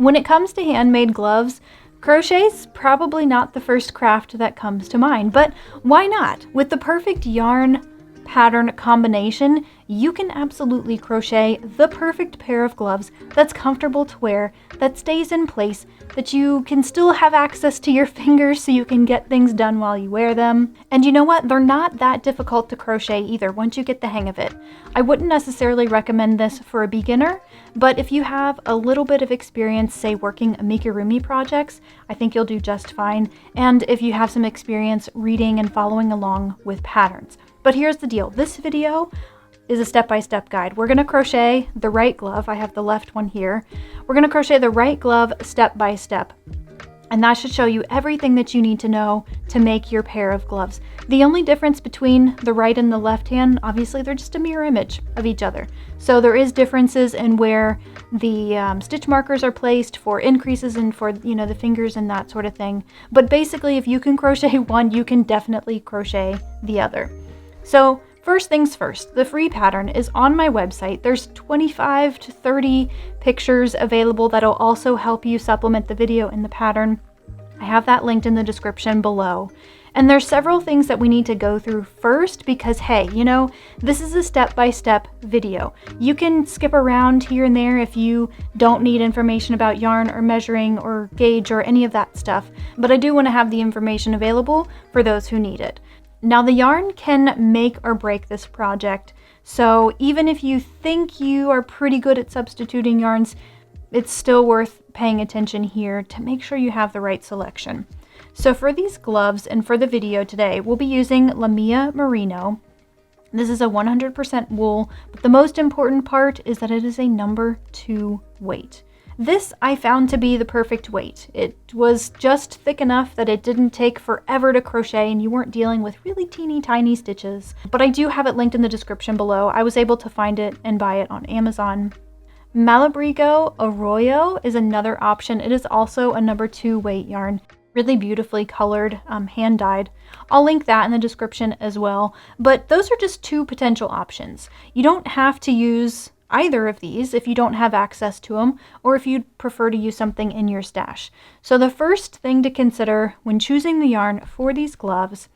When it comes to handmade gloves, crochet's probably not the first craft that comes to mind, but why not? With the perfect yarn pattern combination, you can absolutely crochet the perfect pair of gloves that's comfortable to wear, that stays in place, that you can still have access to your fingers so you can get things done while you wear them. And you know what? They're not that difficult to crochet either once you get the hang of it. I wouldn't necessarily recommend this for a beginner, but if you have a little bit of experience, say working amigurumi projects, I think you'll do just fine. And if you have some experience reading and following along with patterns. But here's the deal. This video is a step-by-step guide. We're gonna crochet the right glove. I have the left one here. We're gonna crochet the right glove step by step. And that should show you everything that you need to know to make your pair of gloves. The only difference between the right and the left hand, obviously they're just a mirror image of each other. So there is differences in where the stitch markers are placed for increases and for, you know, the fingers and that sort of thing. But basically, if you can crochet one, you can definitely crochet the other. So first things first, the free pattern is on my website. There's 25 to 30 pictures available that'll also help you supplement the video and the pattern. I have that linked in the description below. And there's several things that we need to go through first because, hey, you know, this is a step-by-step video. You can skip around here and there if you don't need information about yarn or measuring or gauge or any of that stuff. But I do want to have the information available for those who need it. Now, the yarn can make or break this project, so even if you think you are pretty good at substituting yarns, it's still worth paying attention here to make sure you have the right selection. So for these gloves and for the video today, we'll be using Lamia Merino. This is a 100% wool, but the most important part is that it is a number 2 weight. This I found to be the perfect weight. It was just thick enough that it didn't take forever to crochet and you weren't dealing with really teeny tiny stitches. But I do have it linked in the description below. I was able to find it and buy it on Amazon. Malabrigo Arroyo is another option. It is also a number 2 weight yarn. Really beautifully colored, hand dyed. I'll link that in the description as well. But those are just 2 potential options. You don't have to use either of these if you don't have access to them or if you'd prefer to use something in your stash. So the first thing to consider when choosing the yarn for these gloves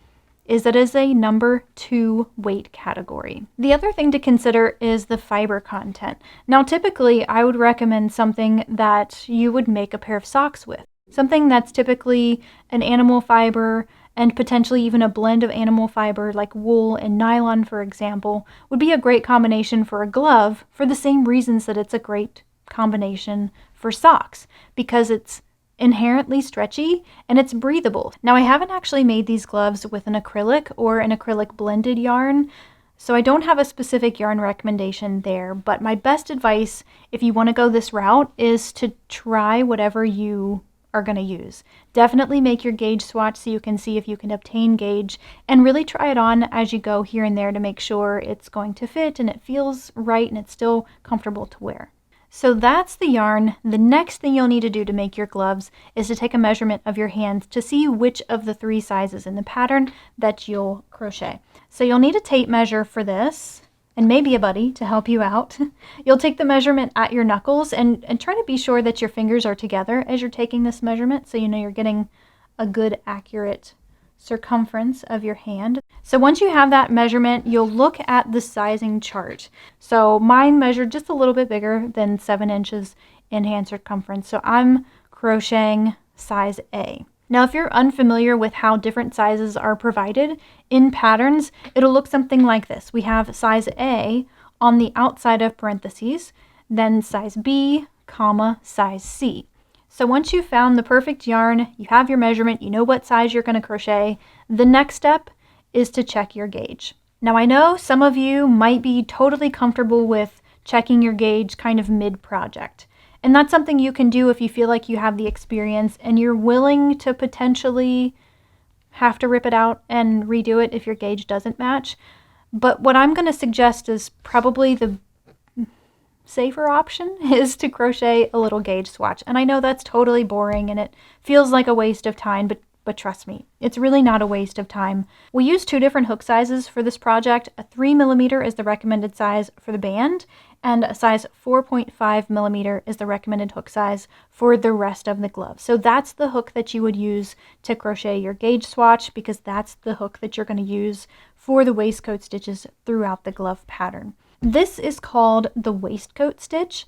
is that it is a number 2 weight category. The other thing to consider is the fiber content. Now typically I would recommend something that you would make a pair of socks with. Something that's typically an animal fiber and potentially even a blend of animal fiber like wool and nylon, for example, would be a great combination for a glove for the same reasons that it's a great combination for socks, because it's inherently stretchy and it's breathable. Now, I haven't actually made these gloves with an acrylic or an acrylic blended yarn, so I don't have a specific yarn recommendation there, but my best advice if you want to go this route is to try whatever you are going to use. Definitely make your gauge swatch so you can see if you can obtain gauge and really try it on as you go here and there to make sure it's going to fit and it feels right and it's still comfortable to wear. So that's the yarn. The next thing you'll need to do to make your gloves is to take a measurement of your hands to see which of the 3 sizes in the pattern that you'll crochet. So you'll need a tape measure for this, and maybe a buddy to help you out. You'll take the measurement at your knuckles and try to be sure that your fingers are together as you're taking this measurement so you know you're getting a good accurate circumference of your hand. So once you have that measurement, you'll look at the sizing chart. So mine measured just a little bit bigger than 7 inches in hand circumference. So I'm crocheting size A. Now, if you're unfamiliar with how different sizes are provided in patterns, it'll look something like this. We have size A on the outside of parentheses, then size B, comma, size C. So once you've found the perfect yarn, you have your measurement, you know what size you're going to crochet, the next step is to check your gauge. Now, I know some of you might be totally comfortable with checking your gauge kind of mid-project. And that's something you can do if you feel like you have the experience and you're willing to potentially have to rip it out and redo it if your gauge doesn't match. But what I'm going to suggest is probably the safer option is to crochet a little gauge swatch. And I know that's totally boring and it feels like a waste of time, but but trust me, it's really not a waste of time. We use 2 different hook sizes for this project. A 3mm is the recommended size for the band, and a size 4.5mm is the recommended hook size for the rest of the glove. So that's the hook that you would use to crochet your gauge swatch, because that's the hook that you're going to use for the waistcoat stitches throughout the glove pattern. This is called the waistcoat stitch,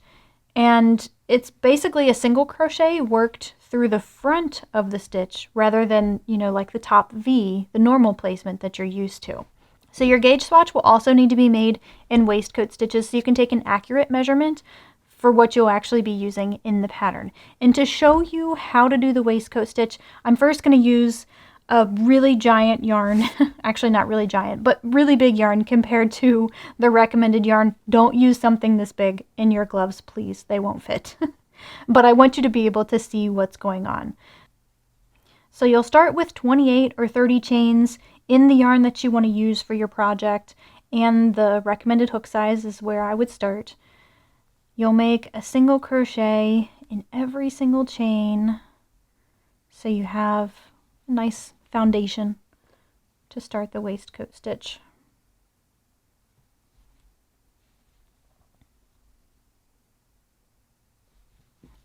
and it's basically a single crochet worked through the front of the stitch rather than, like the top V, the normal placement that you're used to. So your gauge swatch will also need to be made in waistcoat stitches so you can take an accurate measurement for what you'll actually be using in the pattern. And to show you how to do the waistcoat stitch, I'm first going to use a really giant yarn, actually not really giant, but really big yarn compared to the recommended yarn. Don't use something this big in your gloves, please. They won't fit. But I want you to be able to see what's going on. So you'll start with 28 or 30 chains in the yarn that you want to use for your project, and the recommended hook size is where I would start. You'll make a single crochet in every single chain so you have a nice foundation to start the waistcoat stitch.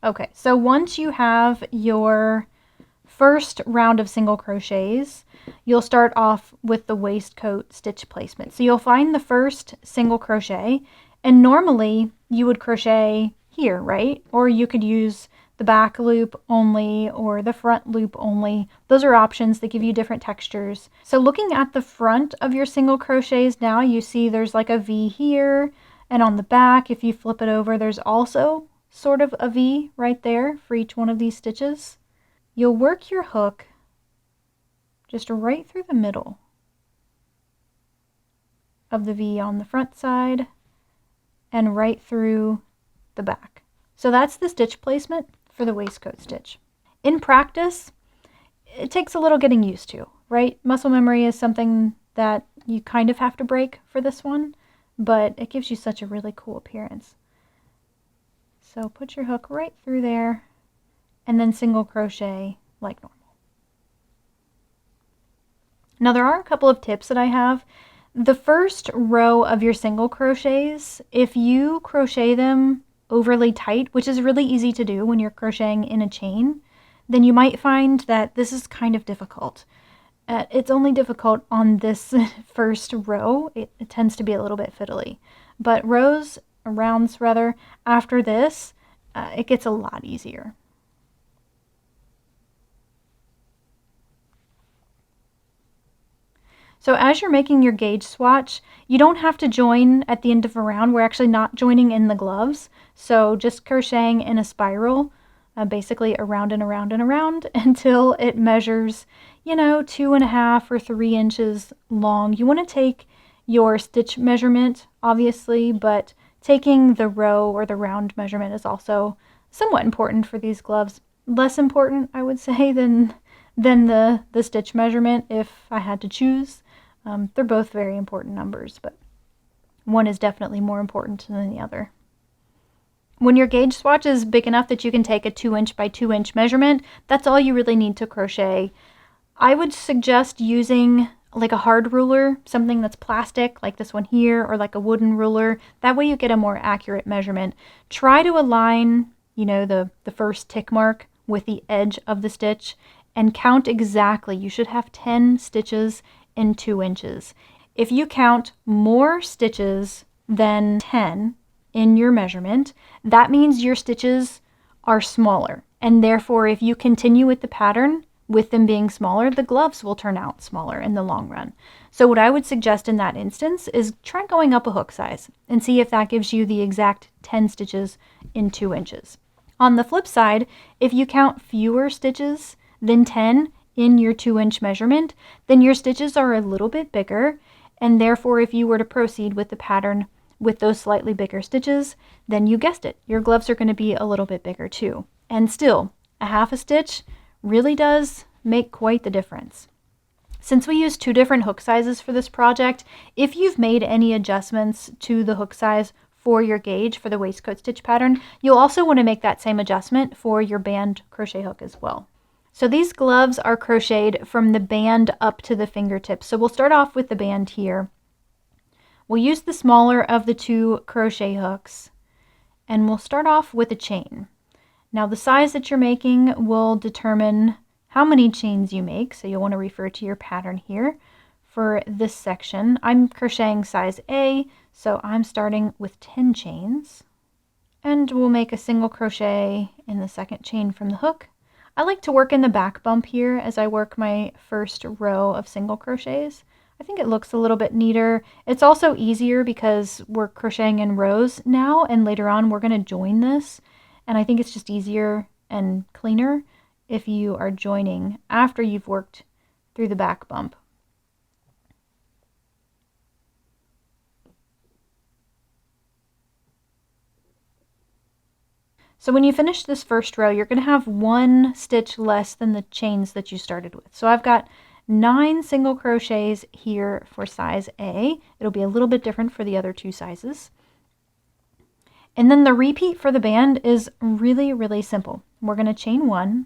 Okay, so once you have your first round of single crochets, you'll start off with the waistcoat stitch placement. So you'll find the first single crochet, and normally you would crochet here, right? Or you could use the back loop only or the front loop only. Those are options that give you different textures. So looking at the front of your single crochets now, you see there's like a V here, and on the back, if you flip it over, there's also sort of a V right there for each one of these stitches. You'll work your hook just right through the middle of the V on the front side and right through the back. So that's the stitch placement for the waistcoat stitch. In practice, it takes a little getting used to, right? Muscle memory is something that you kind of have to break for this one, but it gives you such a really cool appearance. So put your hook right through there and then single crochet like normal. Now there are a couple of tips that I have. The first row of your single crochets, if you crochet them overly tight, which is really easy to do when you're crocheting in a chain, then you might find that this is kind of difficult. It's only difficult on this first row. It tends to be a little bit fiddly. But rounds rather, after this, it gets a lot easier. So as you're making your gauge swatch, you don't have to join at the end of a round. We're actually not joining in the gloves. So just crocheting in a spiral, basically around and around and around until it measures, 2.5 or 3 inches long. You want to take your stitch measurement, obviously, but taking the row or the round measurement is also somewhat important for these gloves. Less important, I would say, than the stitch measurement if I had to choose. They're both very important numbers, but one is definitely more important than the other. When your gauge swatch is big enough that you can take a 2-inch by 2-inch measurement, that's all you really need to crochet. I would suggest using like a hard ruler, something that's plastic, like this one here, or like a wooden ruler. That way you get a more accurate measurement. Try to align, the first tick mark with the edge of the stitch and count exactly. You should have 10 stitches in 2 inches. If you count more stitches than 10 in your measurement, that means your stitches are smaller. And therefore, if you continue with the pattern, with them being smaller, the gloves will turn out smaller in the long run. So what I would suggest in that instance is try going up a hook size and see if that gives you the exact 10 stitches in 2 inches. On the flip side, if you count fewer stitches than 10 in your 2-inch measurement, then your stitches are a little bit bigger, and therefore if you were to proceed with the pattern with those slightly bigger stitches, then you guessed it, your gloves are going to be a little bit bigger too. And still, a half a stitch really does make quite the difference. Since we use 2 different hook sizes for this project, if you've made any adjustments to the hook size for your gauge for the waistcoat stitch pattern, you'll also want to make that same adjustment for your band crochet hook as well. So these gloves are crocheted from the band up to the fingertips. So we'll start off with the band here. We'll use the smaller of the two crochet hooks, and we'll start off with a chain. Now the size that you're making will determine how many chains you make, so you'll want to refer to your pattern here. For this section, I'm crocheting size A, so I'm starting with 10 chains. And we'll make a single crochet in the second chain from the hook. I like to work in the back bump here as I work my first row of single crochets. I think it looks a little bit neater. It's also easier because we're crocheting in rows now, and later on we're going to join this. And I think it's just easier and cleaner if you are joining after you've worked through the back bump. So when you finish this first row, you're going to have one stitch less than the chains that you started with. So I've got 9 single crochets here for size A. It'll be a little bit different for the other two sizes. And then the repeat for the band is really, really simple. We're going to chain 1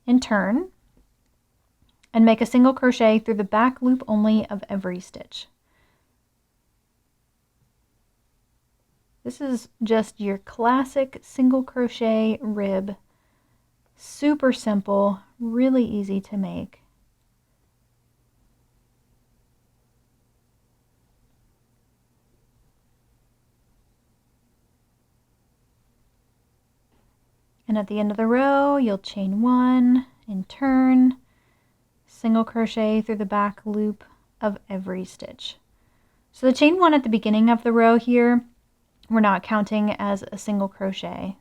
and turn and make a single crochet through the back loop only of every stitch. This is just your classic single crochet rib. Super simple, really easy to make. And at the end of the row, you'll chain 1 and turn, single crochet through the back loop of every stitch. So the chain 1 at the beginning of the row here, we're not counting as a single crochet.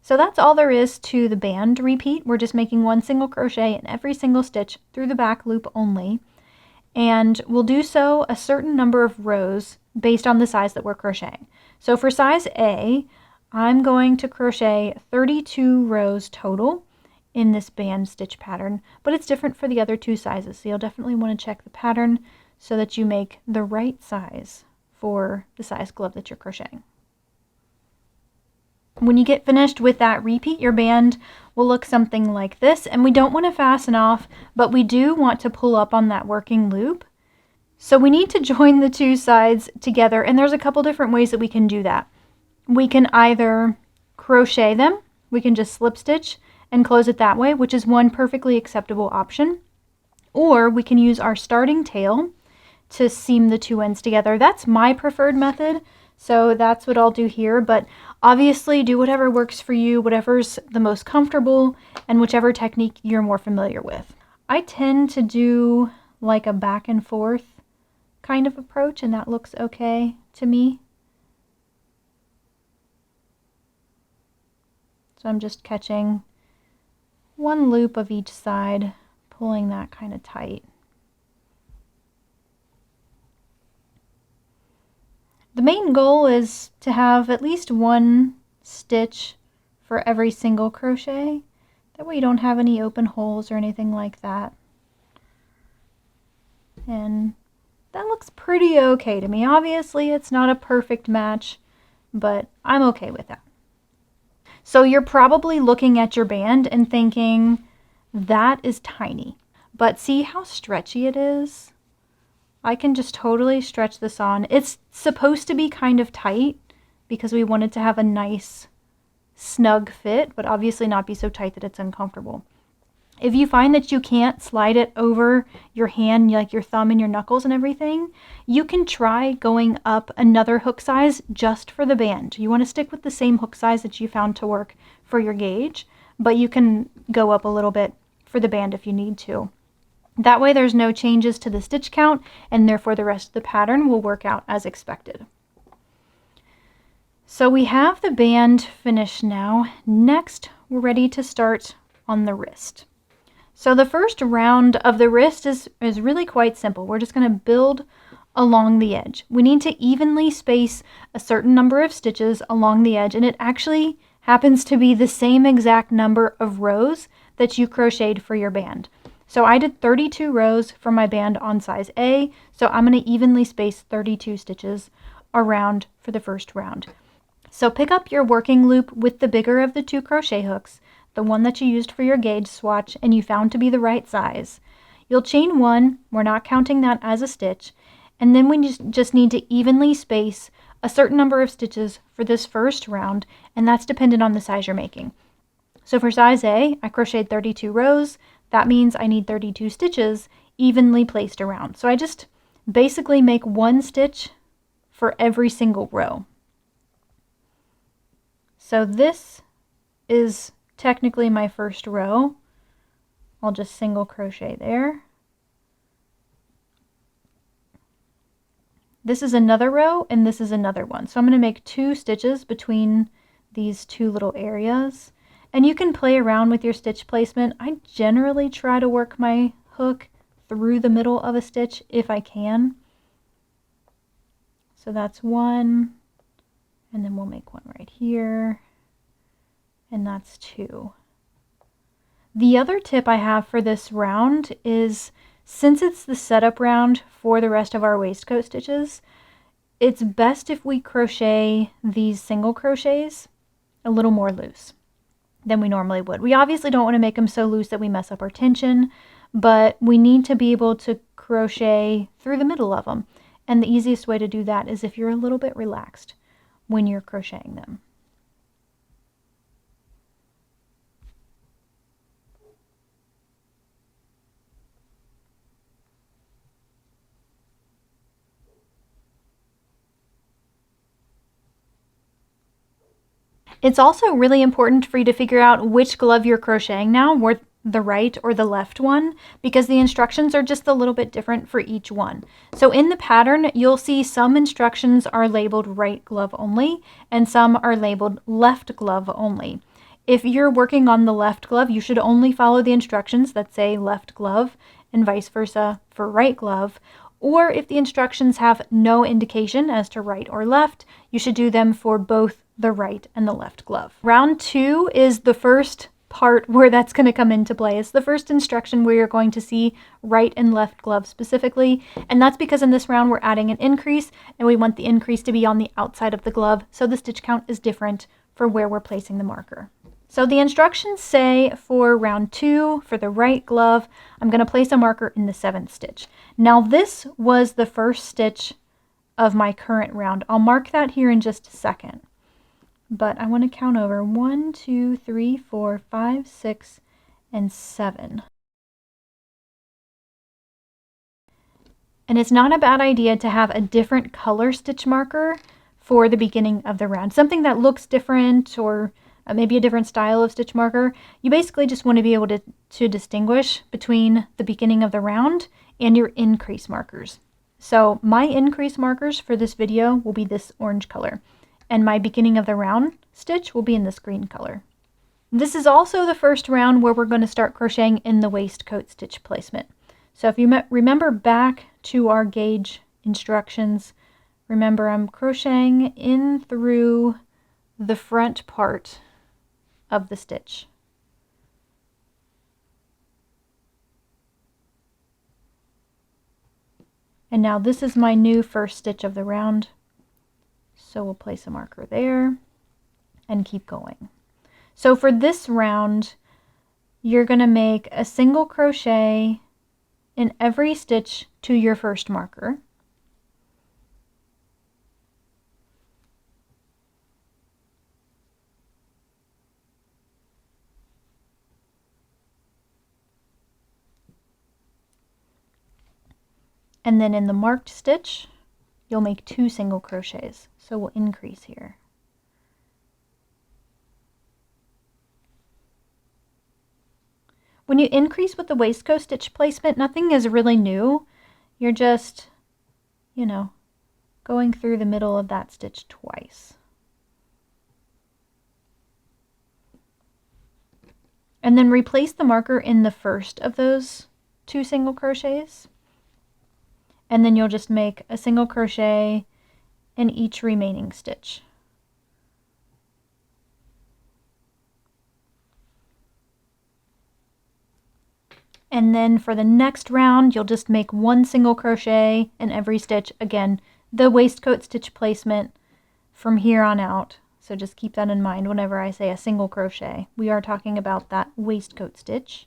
So that's all there is to the band repeat. We're just making one single crochet in every single stitch through the back loop only. And we'll do so a certain number of rows based on the size that we're crocheting. So for size A, I'm going to crochet 32 rows total in this band stitch pattern, but it's different for the other two sizes. So you'll definitely want to check the pattern so that you make the right size for the size glove that you're crocheting. When you get finished with that repeat, your band will look something like this, and we don't want to fasten off, but we do want to pull up on that working loop. So we need to join the two sides together, and there's a couple different ways that we can do that. We can either crochet them, we can just slip stitch and close it that way, which is one perfectly acceptable option. Or we can use our starting tail to seam the two ends together. That's my preferred method, so that's what I'll do here, but obviously do whatever works for you, whatever's the most comfortable, and whichever technique you're more familiar with. I tend to do like a back and forth kind of approach, and that looks okay to me. So I'm just catching one loop of each side, pulling that kind of tight. The main goal is to have at least one stitch for every single crochet. That way you don't have any open holes or anything like that. And that looks pretty okay to me. Obviously it's not a perfect match, but I'm okay with that. So you're probably looking at your band and thinking, that is tiny. But see how stretchy it is? I can just totally stretch this on. It's supposed to be kind of tight because we want it to have a nice snug fit, but obviously not be so tight that it's uncomfortable. If you find that you can't slide it over your hand, like your thumb and your knuckles and everything, you can try going up another hook size just for the band. You want to stick with the same hook size that you found to work for your gauge, but you can go up a little bit for the band if you need to. That way there's no changes to the stitch count, and therefore the rest of the pattern will work out as expected. So we have the band finished now. Next, we're ready to start on the wrist. So the first round of the wrist is really quite simple. We're just going to build along the edge. We need to evenly space a certain number of stitches along the edge, and it actually happens to be the same exact number of rows that you crocheted for your band. So I did 32 rows for my band on size A, so I'm going to evenly space 32 stitches around for the first round. So pick up your working loop with the bigger of the 2 crochet hooks, the one that you used for your gauge swatch and you found to be the right size. You'll chain 1, we're not counting that as a stitch, and then we just need to evenly space a certain number of stitches for this first round, and that's dependent on the size you're making. So for size A, I crocheted 32 rows. That means I need 32 stitches evenly placed around. So I just basically make 1 stitch for every single row. So this is technically my first row. I'll just single crochet there. This is another row and this is another one. So I'm going to make 2 stitches between these 2 little areas. And you can play around with your stitch placement. I generally try to work my hook through the middle of a stitch if I can. So that's 1, and then we'll make 1 right here, and that's 2. The other tip I have for this round is, since it's the setup round for the rest of our waistcoat stitches, it's best if we crochet these single crochets a little more loose than we normally would. We obviously don't want to make them so loose that we mess up our tension, but we need to be able to crochet through the middle of them. And the easiest way to do that is if you're a little bit relaxed when you're crocheting them. It's also really important for you to figure out which glove you're crocheting now, the right or the left one, because the instructions are just a little bit different for each one. So in the pattern, you'll see some instructions are labeled right glove only, and some are labeled left glove only. If you're working on the left glove, you should only follow the instructions that say left glove, and vice versa for right glove. Or if the instructions have no indication as to right or left, you should do them for both the right and the left glove. Round 2 is the first part where that's going to come into play. It's the first instruction where you're going to see right and left glove specifically, and that's because in this round we're adding an increase, and we want the increase to be on the outside of the glove, so the stitch count is different for where we're placing the marker. So the instructions say for round 2, for the right glove, I'm going to place a marker in the 7th stitch. Now this was the first stitch of my current round. I'll mark that here in just a second. But I want to count over 1, 2, 3, 4, 5, 6, and 7. And it's not a bad idea to have a different color stitch marker for the beginning of the round. Something that looks different, or maybe a different style of stitch marker. You basically just want to be able to distinguish between the beginning of the round and your increase markers. So my increase markers for this video will be this orange color, and my beginning of the round stitch will be in this green color. This is also the first round where we're going to start crocheting in the waistcoat stitch placement. So if you remember back to our gauge instructions, remember I'm crocheting in through the front part of the stitch. And now this is my new first stitch of the round. So we'll place a marker there and keep going. So for this round, you're going to make a single crochet in every stitch to your first marker. And then in the marked stitch, you'll make 2 single crochets. So we'll increase here. When you increase with the waistcoat stitch placement, nothing is really new. You're just, going through the middle of that stitch twice. And then replace the marker in the first of those 2 single crochets. And then you'll just make a single crochet in each remaining stitch. And then for the next round, you'll just make one single crochet in every stitch. Again, the waistcoat stitch placement from here on out. So just keep that in mind whenever I say a single crochet. We are talking about that waistcoat stitch.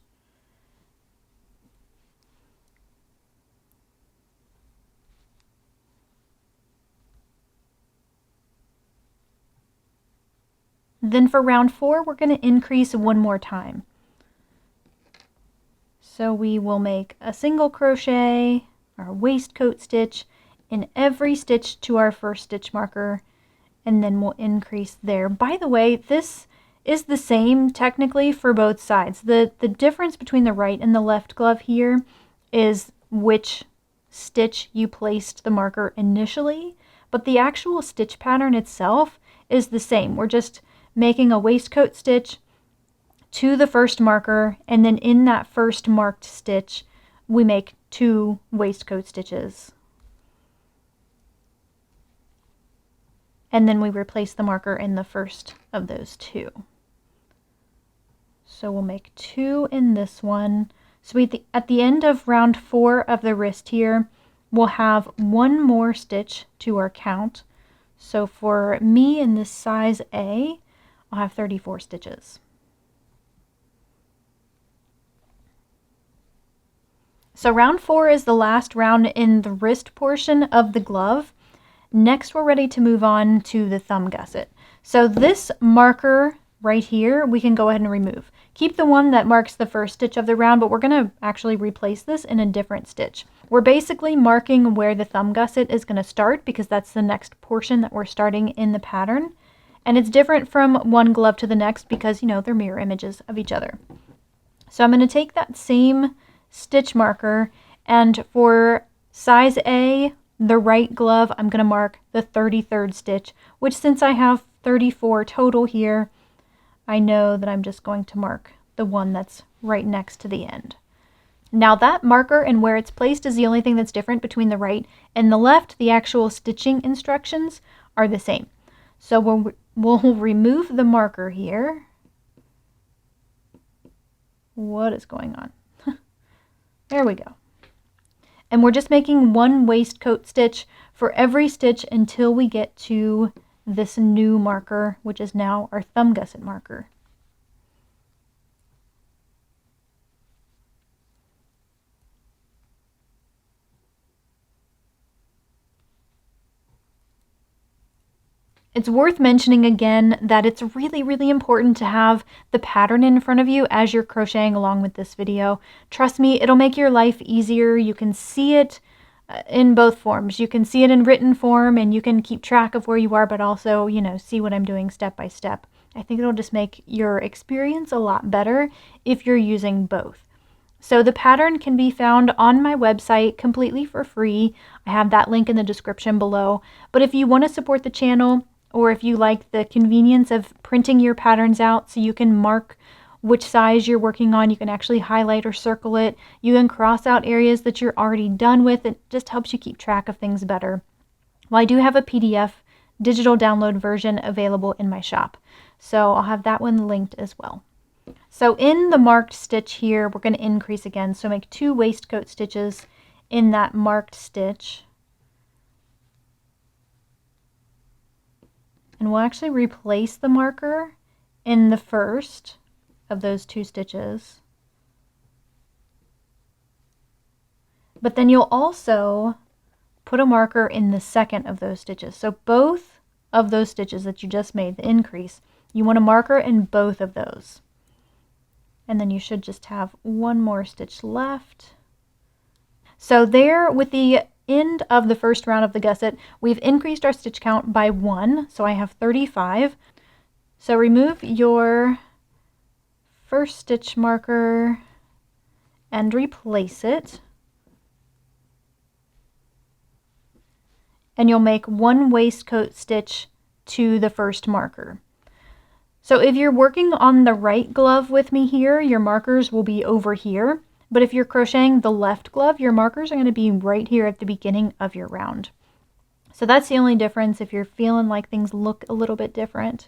Then for round 4, we're going to increase one more time. So we will make a single crochet, our waistcoat stitch, in every stitch to our first stitch marker, and then we'll increase there. By the way, this is the same technically for both sides. The difference between the right and the left glove here is which stitch you placed the marker initially, but the actual stitch pattern itself is the same. We're just making a waistcoat stitch to the first marker, and then in that first marked stitch we make 2 waistcoat stitches, and then we replace the marker in the first of those 2. So we'll make 2 in this one. So at the end of round 4 of the wrist here, we'll have 1 more stitch to our count. So for me in this size A, I'll have 34 stitches. So round 4 is the last round in the wrist portion of the glove. Next, we're ready to move on to the thumb gusset. So this marker right here, we can go ahead and remove. Keep the one that marks the first stitch of the round, but we're going to actually replace this in a different stitch. We're basically marking where the thumb gusset is going to start because that's the next portion that we're starting in the pattern. And it's different from one glove to the next because, you know, they're mirror images of each other. So I'm going to take that same stitch marker, and for size A, the right glove, I'm going to mark the 33rd stitch, which since I have 34 total here, I know that I'm just going to mark the one that's right next to the end. Now that marker and where it's placed is the only thing that's different between the right and the left. The actual stitching instructions are the same. So we'll remove the marker here. What is going on? There we go. And we're just making 1 waistcoat stitch for every stitch until we get to this new marker, which is now our thumb gusset marker. It's worth mentioning again that it's really important to have the pattern in front of you as you're crocheting along with this video. Trust me, it'll make your life easier. You can see it in both forms. You can see it in written form and you can keep track of where you are, but also, you know, see what I'm doing step by step. I think it'll just make your experience a lot better if you're using both. So the pattern can be found on my website completely for free. I have that link in the description below. But if you want to support the channel, or if you like the convenience of printing your patterns out so you can mark which size you're working on, you can actually highlight or circle it. You can cross out areas that you're already done with. It just helps you keep track of things better. Well, I do have a PDF digital download version available in my shop. So I'll have that one linked as well. So in the marked stitch here, we're going to increase again. So make 2 waistcoat stitches in that marked stitch. And we'll actually replace the marker in the first of those 2 stitches. But then you'll also put a marker in the second of those stitches. So both of those stitches that you just made, the increase, you want a marker in both of those. And then you should just have 1 more stitch left. So there, with the end of the first round of the gusset, we've increased our stitch count by 1, so I have 35. So remove your first stitch marker and replace it, and you'll make 1 waistcoat stitch to the first marker. So if you're working on the right glove with me here, your markers will be over here. But if you're crocheting the left glove, your markers are going to be right here at the beginning of your round. So that's the only difference if you're feeling like things look a little bit different.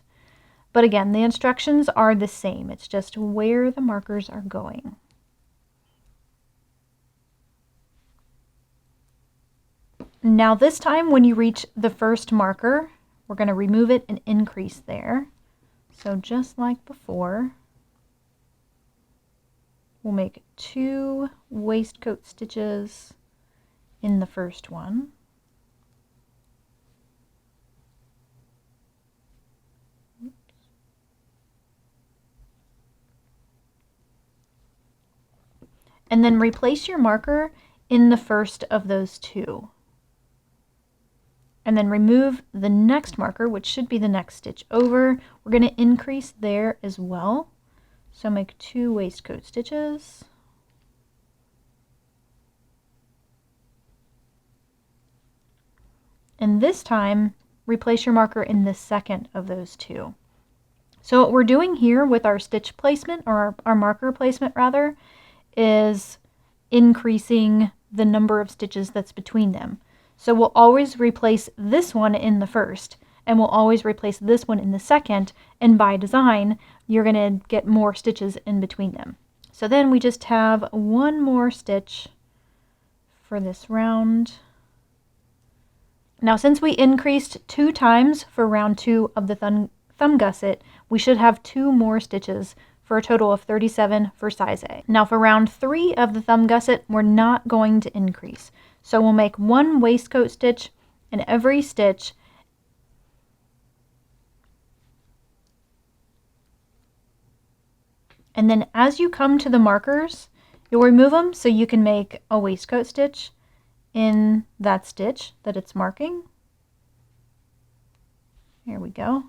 But again, the instructions are the same. It's just where the markers are going. Now this time when you reach the first marker, we're going to remove it and increase there. So just like before, we'll make 2 waistcoat stitches in the first one. And then replace your marker in the first of those 2. And then remove the next marker, which should be the next stitch over. We're going to increase there as well. So make 2 waistcoat stitches. And this time, replace your marker in the second of those 2. So what we're doing here with our stitch placement, or our marker placement rather, is increasing the number of stitches that's between them. So we'll always replace this one in the first, and we'll always replace this one in the second, and by design, you're going to get more stitches in between them. So then we just have 1 more stitch for this round. Now since we increased 2 times for round 2 of the thumb gusset, we should have 2 more stitches for a total of 37 for size A. Now for round 3 of the thumb gusset, we're not going to increase. So we'll make 1 waistcoat stitch in every stitch, and then as you come to the markers, you'll remove them so you can make a waistcoat stitch in that stitch that it's marking. Here we go.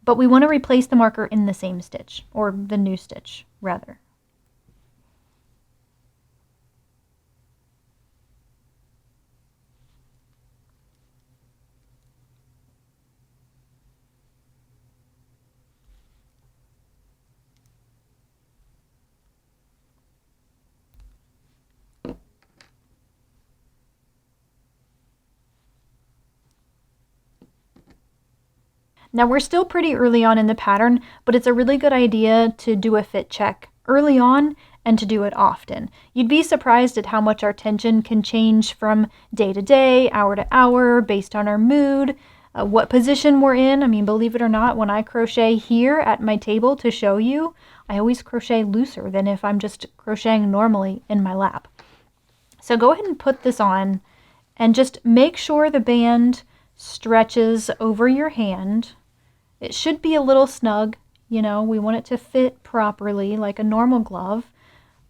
But we want to replace the marker in the same stitch, or the new stitch rather. Now we're still pretty early on in the pattern, but it's a really good idea to do a fit check early on and to do it often. You'd be surprised at how much our tension can change from day to day, hour to hour, based on our mood, what position we're in. I mean, believe it or not, when I crochet here at my table to show you, I always crochet looser than if I'm just crocheting normally in my lap. So go ahead and put this on and just make sure the band stretches over your hand. It should be a little snug, you know, we want it to fit properly like a normal glove,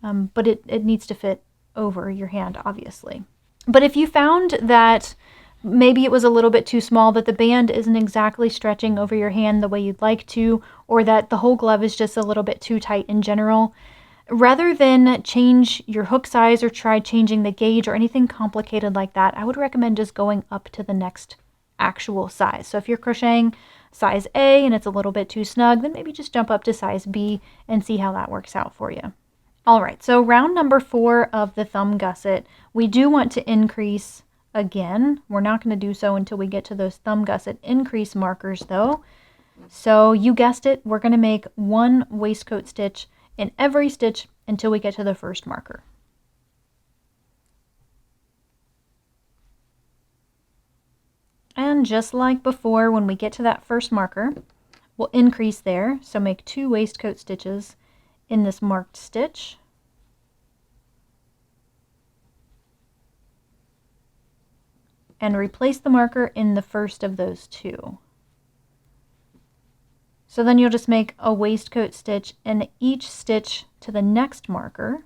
but it needs to fit over your hand, obviously. But if you found that maybe it was a little bit too small, that the band isn't exactly stretching over your hand the way you'd like to, or that the whole glove is just a little bit too tight in general, rather than change your hook size or try changing the gauge or anything complicated like that, I would recommend just going up to the next actual size. So if you're crocheting size A and it's a little bit too snug, then maybe just jump up to size B and see how that works out for you. All right, so round number 4 of the thumb gusset, we do want to increase again. We're not going to do so until we get to those thumb gusset increase markers though. So you guessed it, we're going to make 1 waistcoat stitch in every stitch until we get to the first marker. And just like before, when we get to that first marker, we'll increase there. So make 2 waistcoat stitches in this marked stitch. And replace the marker in the first of those 2. So then you'll just make a waistcoat stitch in each stitch to the next marker.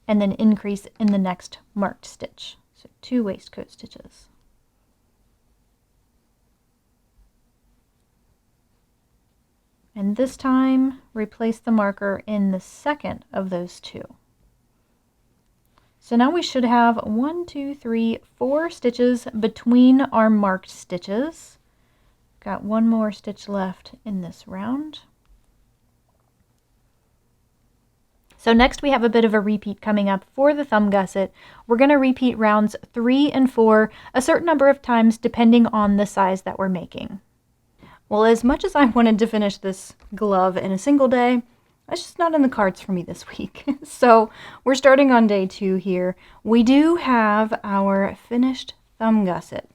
And then increase in the next marked stitch. So 2 waistcoat stitches. And this time, replace the marker in the second of those 2. So now we should have 1, 2, 3, 4 stitches between our marked stitches. Got 1 more stitch left in this round. So next we have a bit of a repeat coming up for the thumb gusset. We're going to repeat rounds 3 and 4 a certain number of times depending on the size that we're making. Well, as much as I wanted to finish this glove in a single day, that's just not in the cards for me this week. So we're starting on day 2 here. We do have our finished thumb gusset.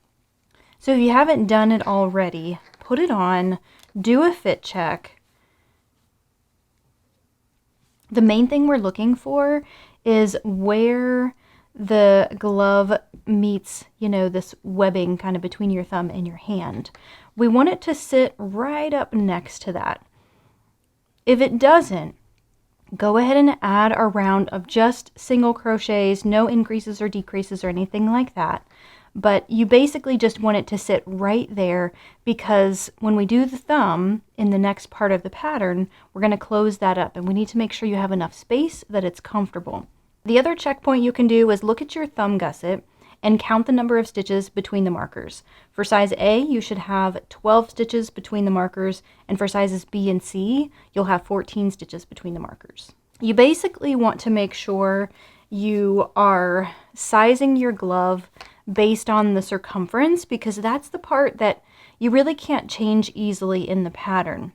So if you haven't done it already, put it on, do a fit check. The main thing we're looking for is where the glove meets, you know, this webbing kind of between your thumb and your hand. We want it to sit right up next to that. If it doesn't, go ahead and add a round of just single crochets, no increases or decreases or anything like that. But you basically just want it to sit right there, because when we do the thumb in the next part of the pattern, we're going to close that up, and we need to make sure you have enough space that it's comfortable. The other checkpoint you can do is look at your thumb gusset and count the number of stitches between the markers. For size A, you should have 12 stitches between the markers, and for sizes B and C, you'll have 14 stitches between the markers. You basically want to make sure you are sizing your glove based on the circumference, because that's the part that you really can't change easily in the pattern.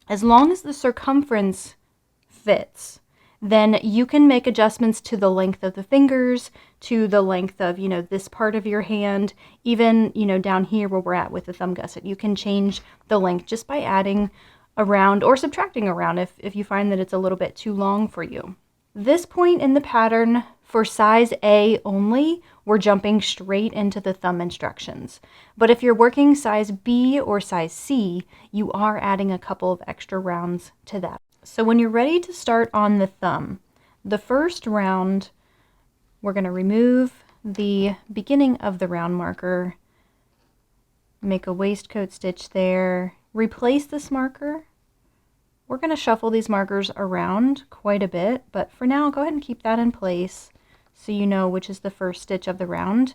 As long as the circumference fits, then you can make adjustments to the length of the fingers, to the length of, you know, this part of your hand, even, you know, down here where we're at with the thumb gusset. You can change the length just by adding a round or subtracting a round if you find that it's a little bit too long for you. This point in the pattern, for size A only, we're jumping straight into the thumb instructions. But if you're working size B or size C, you are adding a couple of extra rounds to that. So when you're ready to start on the thumb, the first round, we're going to remove the beginning of the round marker, make a waistcoat stitch there, replace this marker. We're going to shuffle these markers around quite a bit, but for now, go ahead and keep that in place so you know which is the first stitch of the round.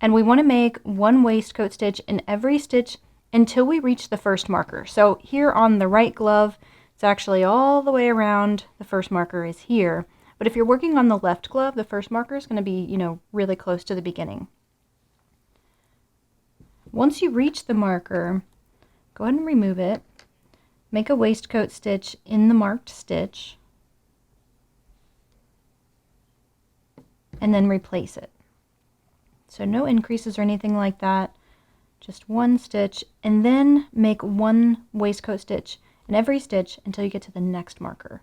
And we want to make one waistcoat stitch in every stitch until we reach the first marker. So here on the right glove, it's actually all the way around. The first marker is here. But if you're working on the left glove, the first marker is going to be, you know, really close to the beginning. Once you reach the marker, go ahead and remove it. Make a waistcoat stitch in the marked stitch, and then replace it. So no increases or anything like that, just one stitch, and then make one waistcoat stitch in every stitch until you get to the next marker.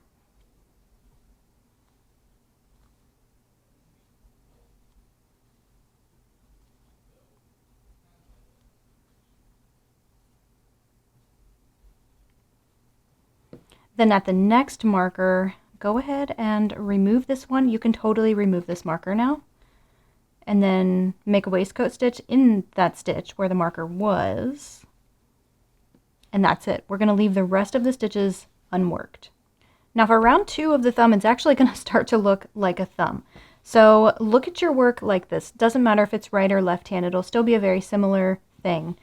Then at the next marker, go ahead and remove this one. You can totally remove this marker now. And then make a waistcoat stitch in that stitch where the marker was. And that's it. We're going to leave the rest of the stitches unworked. Now for round 2 of the thumb, it's actually going to start to look like a thumb. So look at your work like this. Doesn't matter if it's right or left hand, it'll still be a very similar thing.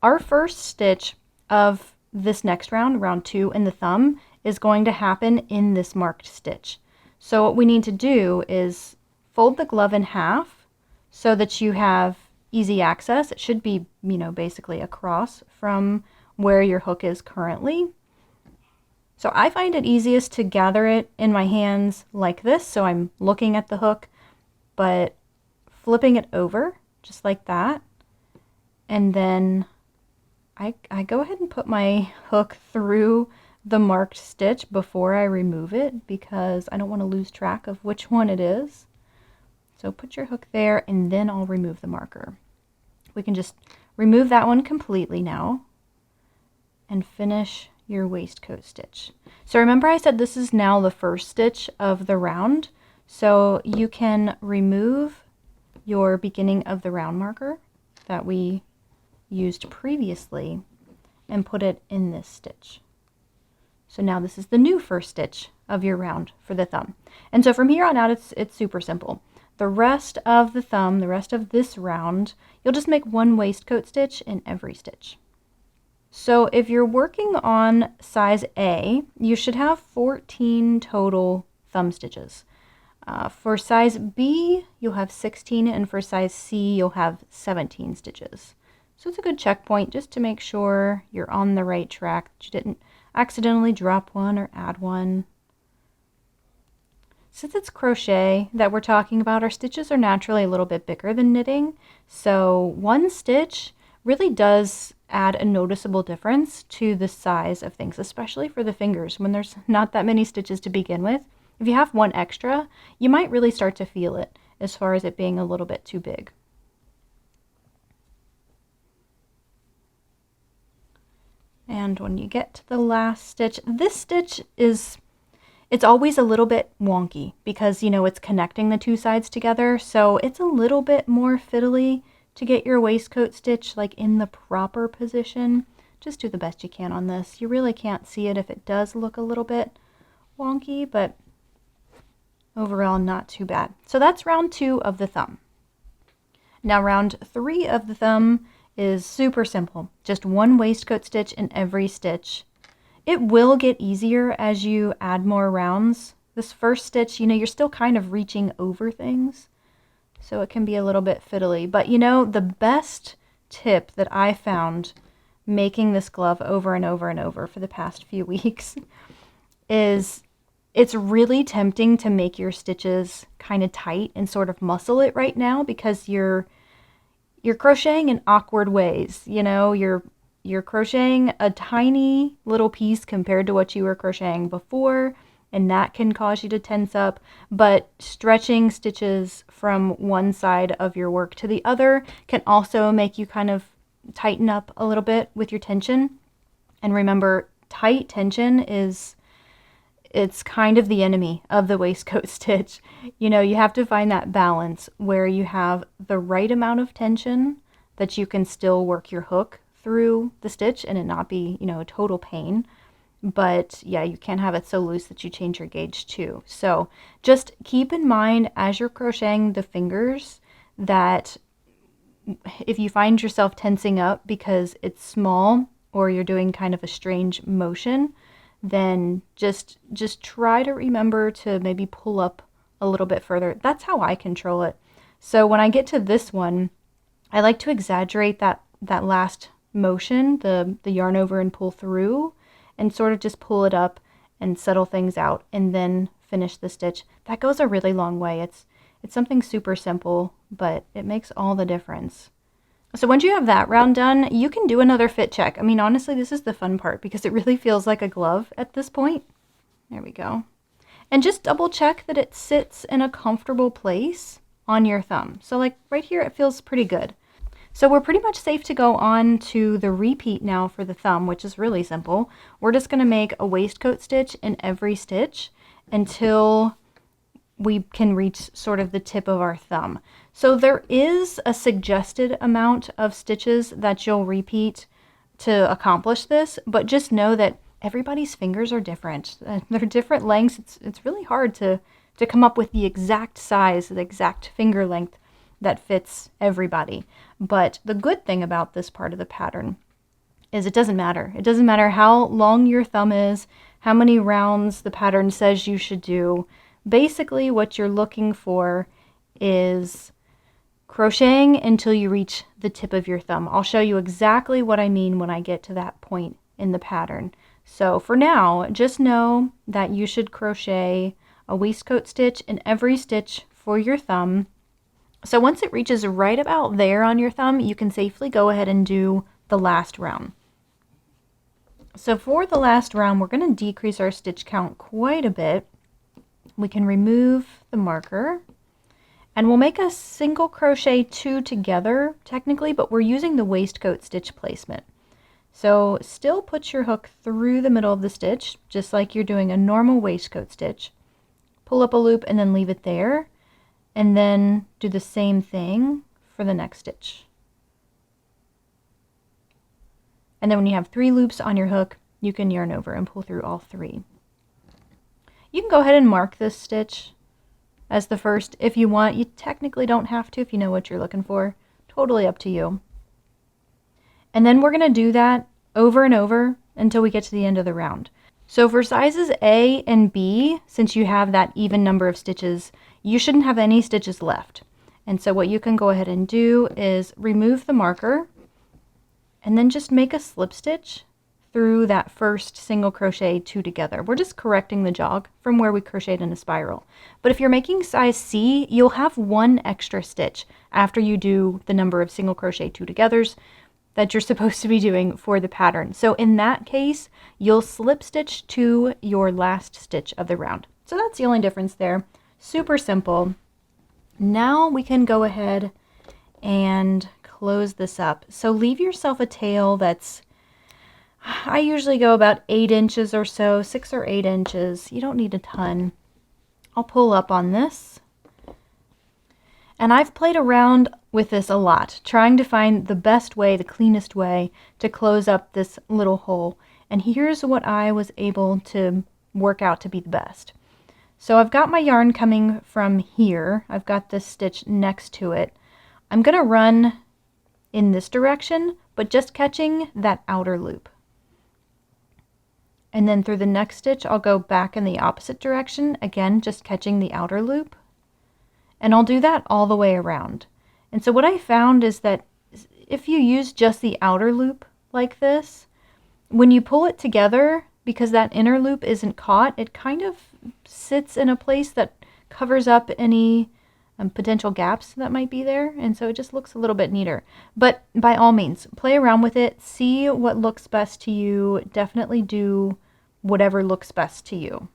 Our first stitch of this next round, round 2 in the thumb, is going to happen in this marked stitch. So what we need to do is fold the glove in half so that you have easy access. It should be, you know, basically across from where your hook is currently. So I find it easiest to gather it in my hands like this, so I'm looking at the hook, but flipping it over just like that, and then I go ahead and put my hook through the marked stitch before I remove it, because I don't want to lose track of which one it is. So put your hook there, and then I'll remove the marker. We can just remove that one completely now and finish your waistcoat stitch. So remember I said this is now the first stitch of the round, so you can remove your beginning of the round marker that we used previously and put it in this stitch. So now this is the new first stitch of your round for the thumb. And so from here on out, it's super simple. The rest of the thumb, the rest of this round, you'll just make one waistcoat stitch in every stitch. So if you're working on size A, you should have 14 total thumb stitches. For size B, you'll have 16, and for size C, you'll have 17 stitches. So it's a good checkpoint just to make sure you're on the right track, that you didn't accidentally drop one or add one. Since it's crochet that we're talking about, our stitches are naturally a little bit bigger than knitting. So one stitch really does add a noticeable difference to the size of things, especially for the fingers when there's not that many stitches to begin with. If you have one extra, you might really start to feel it as far as it being a little bit too big. And when you get to the last stitch, this stitch it's always a little bit wonky because, you know, it's connecting the two sides together. So it's a little bit more fiddly to get your waistcoat stitch like in the proper position. Just do the best you can on this. You really can't see it if it does look a little bit wonky, but overall not too bad. So that's round 2 of the thumb. Now round 3 of the thumb is super simple. Just one waistcoat stitch in every stitch. It will get easier as you add more rounds. This first stitch, you know, you're still kind of reaching over things, so it can be a little bit fiddly. But you know, the best tip that I found making this glove over and over and over for the past few weeks is it's really tempting to make your stitches kind of tight and sort of muscle it right now because you're crocheting in awkward ways. You know, you're crocheting a tiny little piece compared to what you were crocheting before, and that can cause you to tense up. But stretching stitches from one side of your work to the other can also make you kind of tighten up a little bit with your tension. And remember, tight tension it's kind of the enemy of the waistcoat stitch. You know, you have to find that balance where you have the right amount of tension that you can still work your hook through the stitch and it not be, you know, a total pain. But yeah, you can't have it so loose that you change your gauge too. So just keep in mind as you're crocheting the fingers that if you find yourself tensing up because it's small or you're doing kind of a strange motion, then just try to remember to maybe pull up a little bit further. That's how I control it. So when I get to this one, I like to exaggerate that last motion, the yarn over and pull through, and sort of just pull it up and settle things out and then finish the stitch. That goes a really long way. It's something super simple, but it makes all the difference. So once you have that round done, you can do another fit check. I mean, honestly, this is the fun part because it really feels like a glove at this point. There we go. And just double check that it sits in a comfortable place on your thumb. So like right here, it feels pretty good. So we're pretty much safe to go on to the repeat now for the thumb, which is really simple. We're just going to make a waistcoat stitch in every stitch until we can reach sort of the tip of our thumb. So there is a suggested amount of stitches that you'll repeat to accomplish this, but just know that everybody's fingers are different. They're different lengths. It's really hard to come up with the exact size, the exact finger length that fits everybody. But the good thing about this part of the pattern is it doesn't matter. It doesn't matter how long your thumb is, how many rounds the pattern says you should do. Basically, what you're looking for is crocheting until you reach the tip of your thumb. I'll show you exactly what I mean when I get to that point in the pattern. So for now, just know that you should crochet a waistcoat stitch in every stitch for your thumb. So once it reaches right about there on your thumb, you can safely go ahead and do the last round. So for the last round, we're going to decrease our stitch count quite a bit. We can remove the marker and we'll make a single crochet 2 together technically, but we're using the waistcoat stitch placement. So still put your hook through the middle of the stitch, just like you're doing a normal waistcoat stitch. Pull up a loop and then leave it there, and then do the same thing for the next stitch. And then when you have 3 loops on your hook, you can yarn over and pull through all 3. You can go ahead and mark this stitch as the first if you want. You technically don't have to if you know what you're looking for. Totally up to you. And then we're going to do that over and over until we get to the end of the round. So for sizes A and B, since you have that even number of stitches, you shouldn't have any stitches left. And so what you can go ahead and do is remove the marker and then just make a slip stitch through that first single crochet 2 together. We're just correcting the jog from where we crocheted in a spiral. But if you're making size C, you'll have 1 extra stitch after you do the number of single crochet 2 togethers that you're supposed to be doing for the pattern. So in that case, you'll slip stitch to your last stitch of the round. So that's the only difference there. Super simple. Now we can go ahead and close this up. So leave yourself a tail that's, I usually go about 8 inches or so, 6 or 8 inches. You don't need a ton. I'll pull up on this. And I've played around with this a lot, trying to find the best way, the cleanest way to close up this little hole. And here's what I was able to work out to be the best. So I've got my yarn coming from here. I've got this stitch next to it. I'm going to run in this direction, but just catching that outer loop. And then through the next stitch, I'll go back in the opposite direction, again, just catching the outer loop. And I'll do that all the way around. And so what I found is that if you use just the outer loop like this, when you pull it together, because that inner loop isn't caught, it kind of sits in a place that covers up any potential gaps that might be there. And so it just looks a little bit neater. But by all means, play around with it. See what looks best to you. Definitely do whatever looks best to you.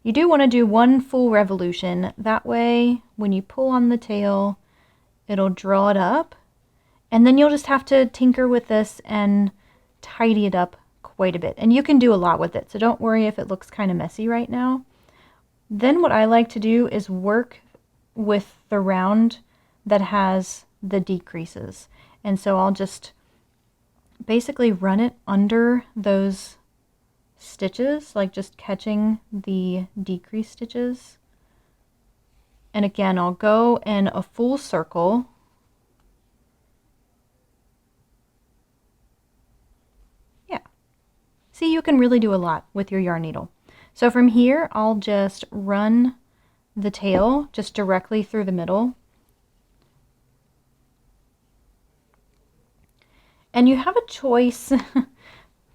You do want to do 1 full revolution. That way, when you pull on the tail, it'll draw it up. And then you'll just have to tinker with this and tidy it up quite a bit. And you can do a lot with it, so don't worry if it looks kind of messy right now. Then what I like to do is work with the round that has the decreases. And so I'll just basically run it under those stitches, like just catching the decrease stitches. And again, I'll go in a full circle. Yeah. See, you can really do a lot with your yarn needle. So from here, I'll just run the tail just directly through the middle. And you have a choice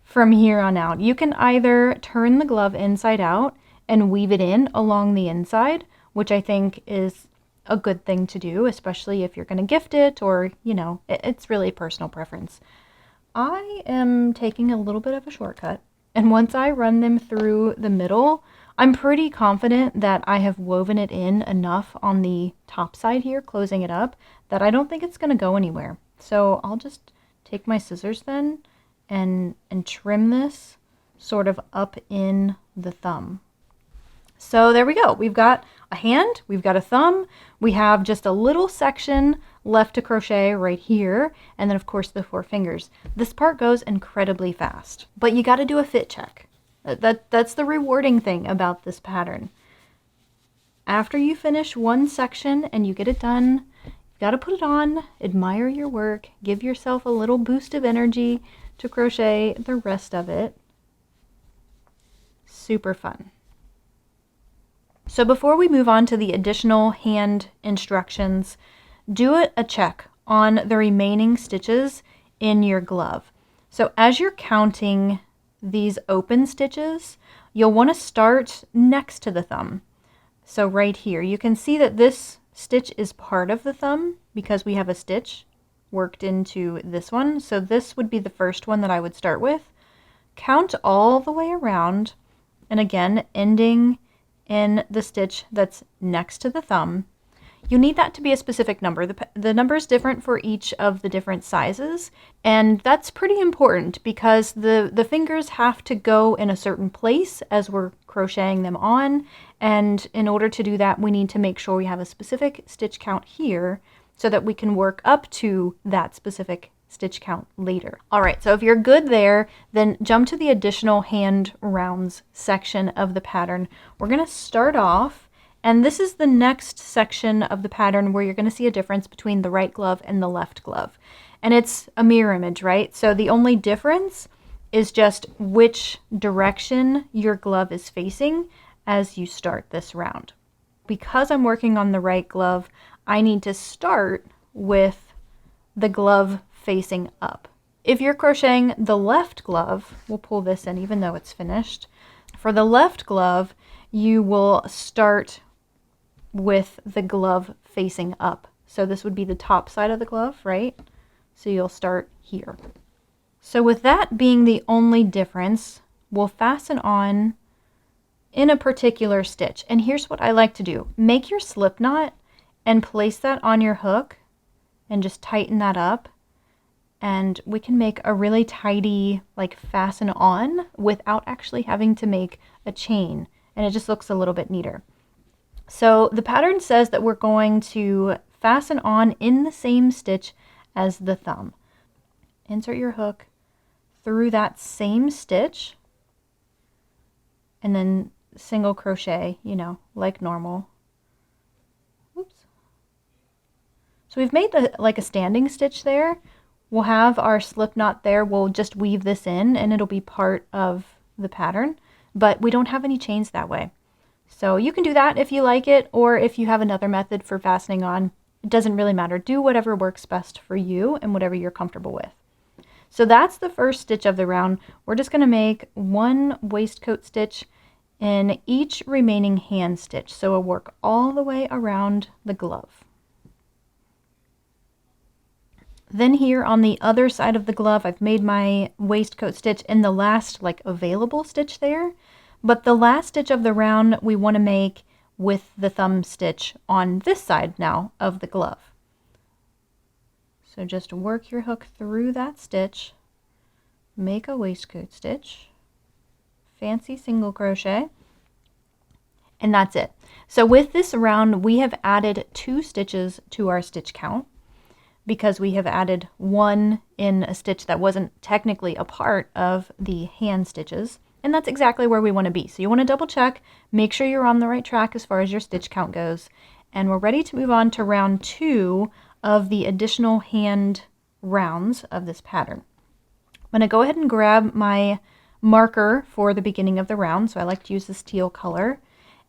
from here on out. You can either turn the glove inside out and weave it in along the inside, which I think is a good thing to do, especially if you're going to gift it or, you know, it's really personal preference. I am taking a little bit of a shortcut, and once I run them through the middle, I'm pretty confident that I have woven it in enough on the top side here, closing it up, that I don't think it's going to go anywhere. So I'll just take my scissors then and trim this sort of up in the thumb. So there we go. We've got a hand, we've got a thumb, we have just a little section left to crochet right here, and then of course the 4 fingers. This part goes incredibly fast, but you got to do a fit check. That's the rewarding thing about this pattern. After you finish one section and you get it done, you got to put it on, admire your work, give yourself a little boost of energy to crochet the rest of it. Super fun. So before we move on to the additional hand instructions, do a check on the remaining stitches in your glove. So as you're counting these open stitches, you'll want to start next to the thumb. So right here, you can see that this stitch is part of the thumb because we have a stitch worked into this one. So this would be the first one that I would start with. Count all the way around, and again, ending in the stitch that's next to the thumb. You need that to be a specific number. The number is different for each of the different sizes, and that's pretty important because the fingers have to go in a certain place as we're crocheting them on, and in order to do that, we need to make sure we have a specific stitch count here so that we can work up to that specific stitch count later. All right, so if you're good there, then jump to the additional hand rounds section of the pattern. We're going to start off, and this is the next section of the pattern where you're going to see a difference between the right glove and the left glove. And it's a mirror image, right? So the only difference is just which direction your glove is facing as you start this round. Because I'm working on the right glove, I need to start with the glove facing up. If you're crocheting the left glove, we'll pull this in even though it's finished. For the left glove, you will start with the glove facing up. So this would be the top side of the glove, right? So you'll start here. So with that being the only difference, we'll fasten on in a particular stitch. And here's what I like to do. Make your slip knot and place that on your hook and just tighten that up. And we can make a really tidy, like, fasten on without actually having to make a chain. And it just looks a little bit neater. So the pattern says that we're going to fasten on in the same stitch as the thumb. Insert your hook through that same stitch and then single crochet, you know, like normal. Oops. So we've made like a standing stitch there. We'll have our slip knot there. We'll just weave this in and it'll be part of the pattern, but we don't have any chains that way. So you can do that if you like it, or if you have another method for fastening on. It doesn't really matter. Do whatever works best for you and whatever you're comfortable with. So that's the first stitch of the round. We're just going to make one waistcoat stitch in each remaining hand stitch. So we'll work all the way around the glove. Then here on the other side of the glove, I've made my waistcoat stitch in the last, like, available stitch there. But the last stitch of the round we want to make with the thumb stitch on this side now of the glove. So just work your hook through that stitch, make a waistcoat stitch, fancy single crochet, and that's it. So with this round, we have added 2 stitches to our stitch count because we have added 1 in a stitch that wasn't technically a part of the hand stitches. And that's exactly where we want to be. So you want to double check, make sure you're on the right track as far as your stitch count goes. And we're ready to move on to round 2 of the additional hand rounds of this pattern. I'm going to go ahead and grab my marker for the beginning of the round. So I like to use this teal color.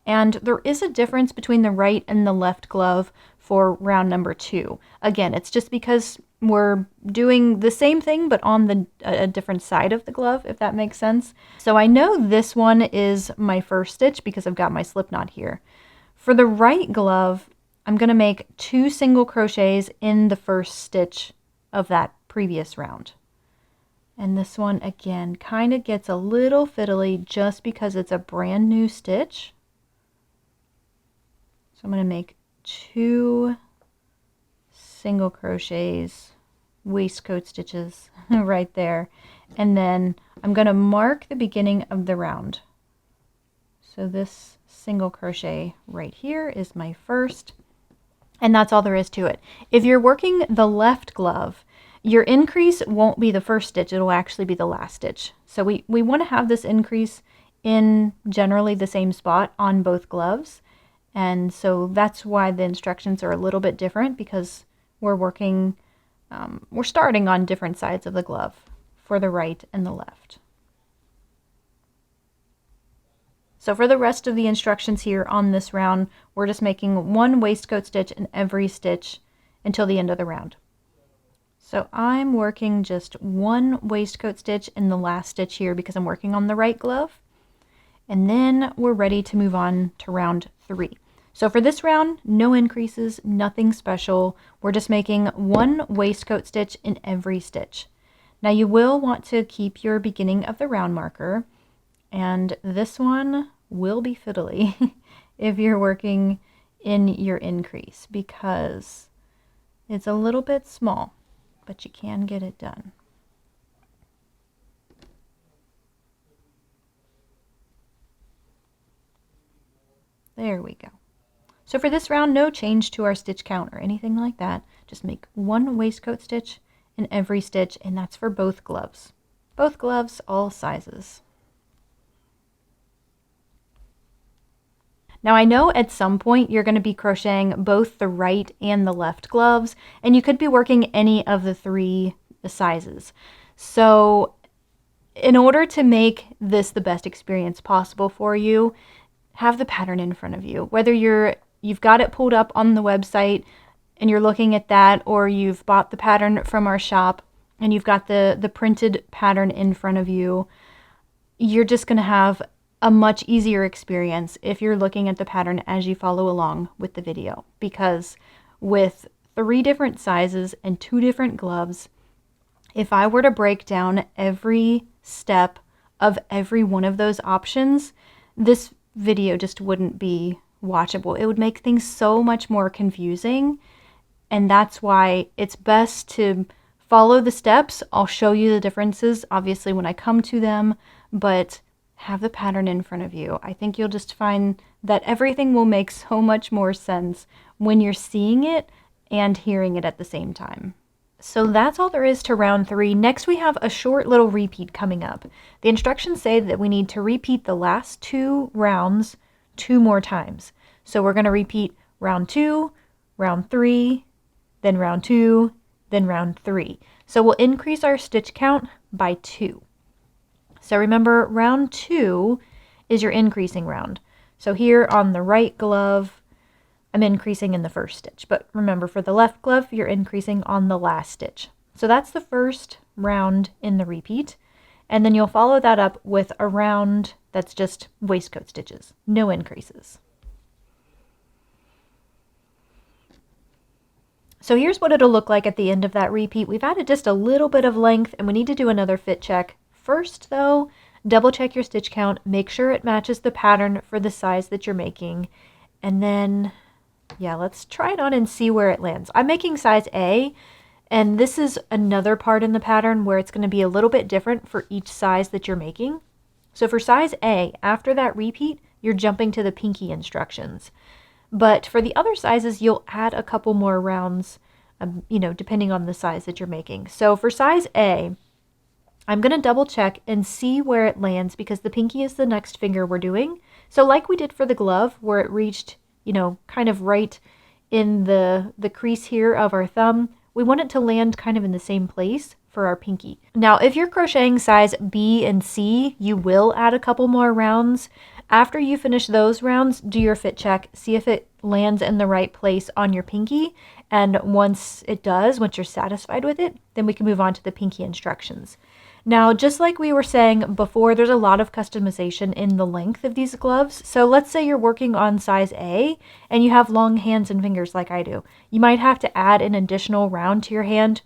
And there is a difference between the right and the left glove for round number 2. Again, it's just because we're doing the same thing but on a different side of the glove, if that makes sense. So I know this one is my first stitch because I've got my slip knot here. For the right glove, I'm going to make 2 single crochets in the first stitch of that previous round. And this one, again, kind of gets a little fiddly just because it's a brand new stitch. So I'm going to make 2 single crochets, waistcoat stitches right there. And then I'm going to mark the beginning of the round. So this single crochet right here is my first. And that's all there is to it. If you're working the left glove, your increase won't be the first stitch. It'll actually be the last stitch. So we want to have this increase in generally the same spot on both gloves. And so that's why the instructions are a little bit different, because we're working, we're starting on different sides of the glove for the right and the left. So for the rest of the instructions here on this round, we're just making 1 waistcoat stitch in every stitch until the end of the round. So I'm working just 1 waistcoat stitch in the last stitch here because I'm working on the right glove. And then we're ready to move on to round 3. So for this round, no increases, nothing special. We're just making 1 waistcoat stitch in every stitch. Now you will want to keep your beginning of the round marker, and this one will be fiddly if you're working in your increase because it's a little bit small, but you can get it done. There we go. So for this round, no change to our stitch count or anything like that. Just make 1 waistcoat stitch in every stitch, and that's for both gloves. Both gloves, all sizes. Now I know at some point you're going to be crocheting both the right and the left gloves, and you could be working any of the 3 sizes. So in order to make this the best experience possible for you, have the pattern in front of you. Whether you've got it pulled up on the website and you're looking at that, or you've bought the pattern from our shop and you've got the printed pattern in front of you, you're just going to have a much easier experience if you're looking at the pattern as you follow along with the video. Because with 3 different sizes and 2 different gloves, if I were to break down every step of every one of those options, this video just wouldn't be watchable. It would make things so much more confusing, and that's why it's best to follow the steps. I'll show you the differences, obviously, when I come to them, but have the pattern in front of you. I think you'll just find that everything will make so much more sense when you're seeing it and hearing it at the same time. So that's all there is to round 3. Next we have a short little repeat coming up. The instructions say that we need to repeat the last 2 rounds 2 more times. So we're going to repeat round 2, round 3, then round 2, then round 3. So we'll increase our stitch count by 2. So remember, round 2 is your increasing round. So here on the right glove, I'm increasing in the first stitch, but remember, for the left glove, you're increasing on the last stitch. So that's the first round in the repeat, and then you'll follow that up with a round that's just waistcoat stitches, no increases. So here's what it'll look like at the end of that repeat. We've added just a little bit of length, and we need to do another fit check. First though, double check your stitch count, make sure it matches the pattern for the size that you're making, and then yeah, let's try it on and see where it lands. I'm making size A, and this is another part in the pattern where it's going to be a little bit different for each size that you're making. So for size A, after that repeat, you're jumping to the Pinkie instructions. But for the other sizes, you'll add a couple more rounds, depending on the size that you're making. So for size A, I'm going to double check and see where it lands because the Pinkie is the next finger we're doing. So like we did for the glove, where it reached kind of right in the crease here of our thumb, we want it to land kind of in the same place for our Pinkie. Now, if you're crocheting size B and C, you will add a couple more rounds. After you finish those rounds, do your fit check, see if it lands in the right place on your Pinkie, and once it does, once you're satisfied with it, then we can move on to the Pinkie instructions. Now, just like we were saying before, there's a lot of customization in the length of these gloves. So let's say you're working on size A and you have long hands and fingers like I do. You might have to add an additional round to your hand.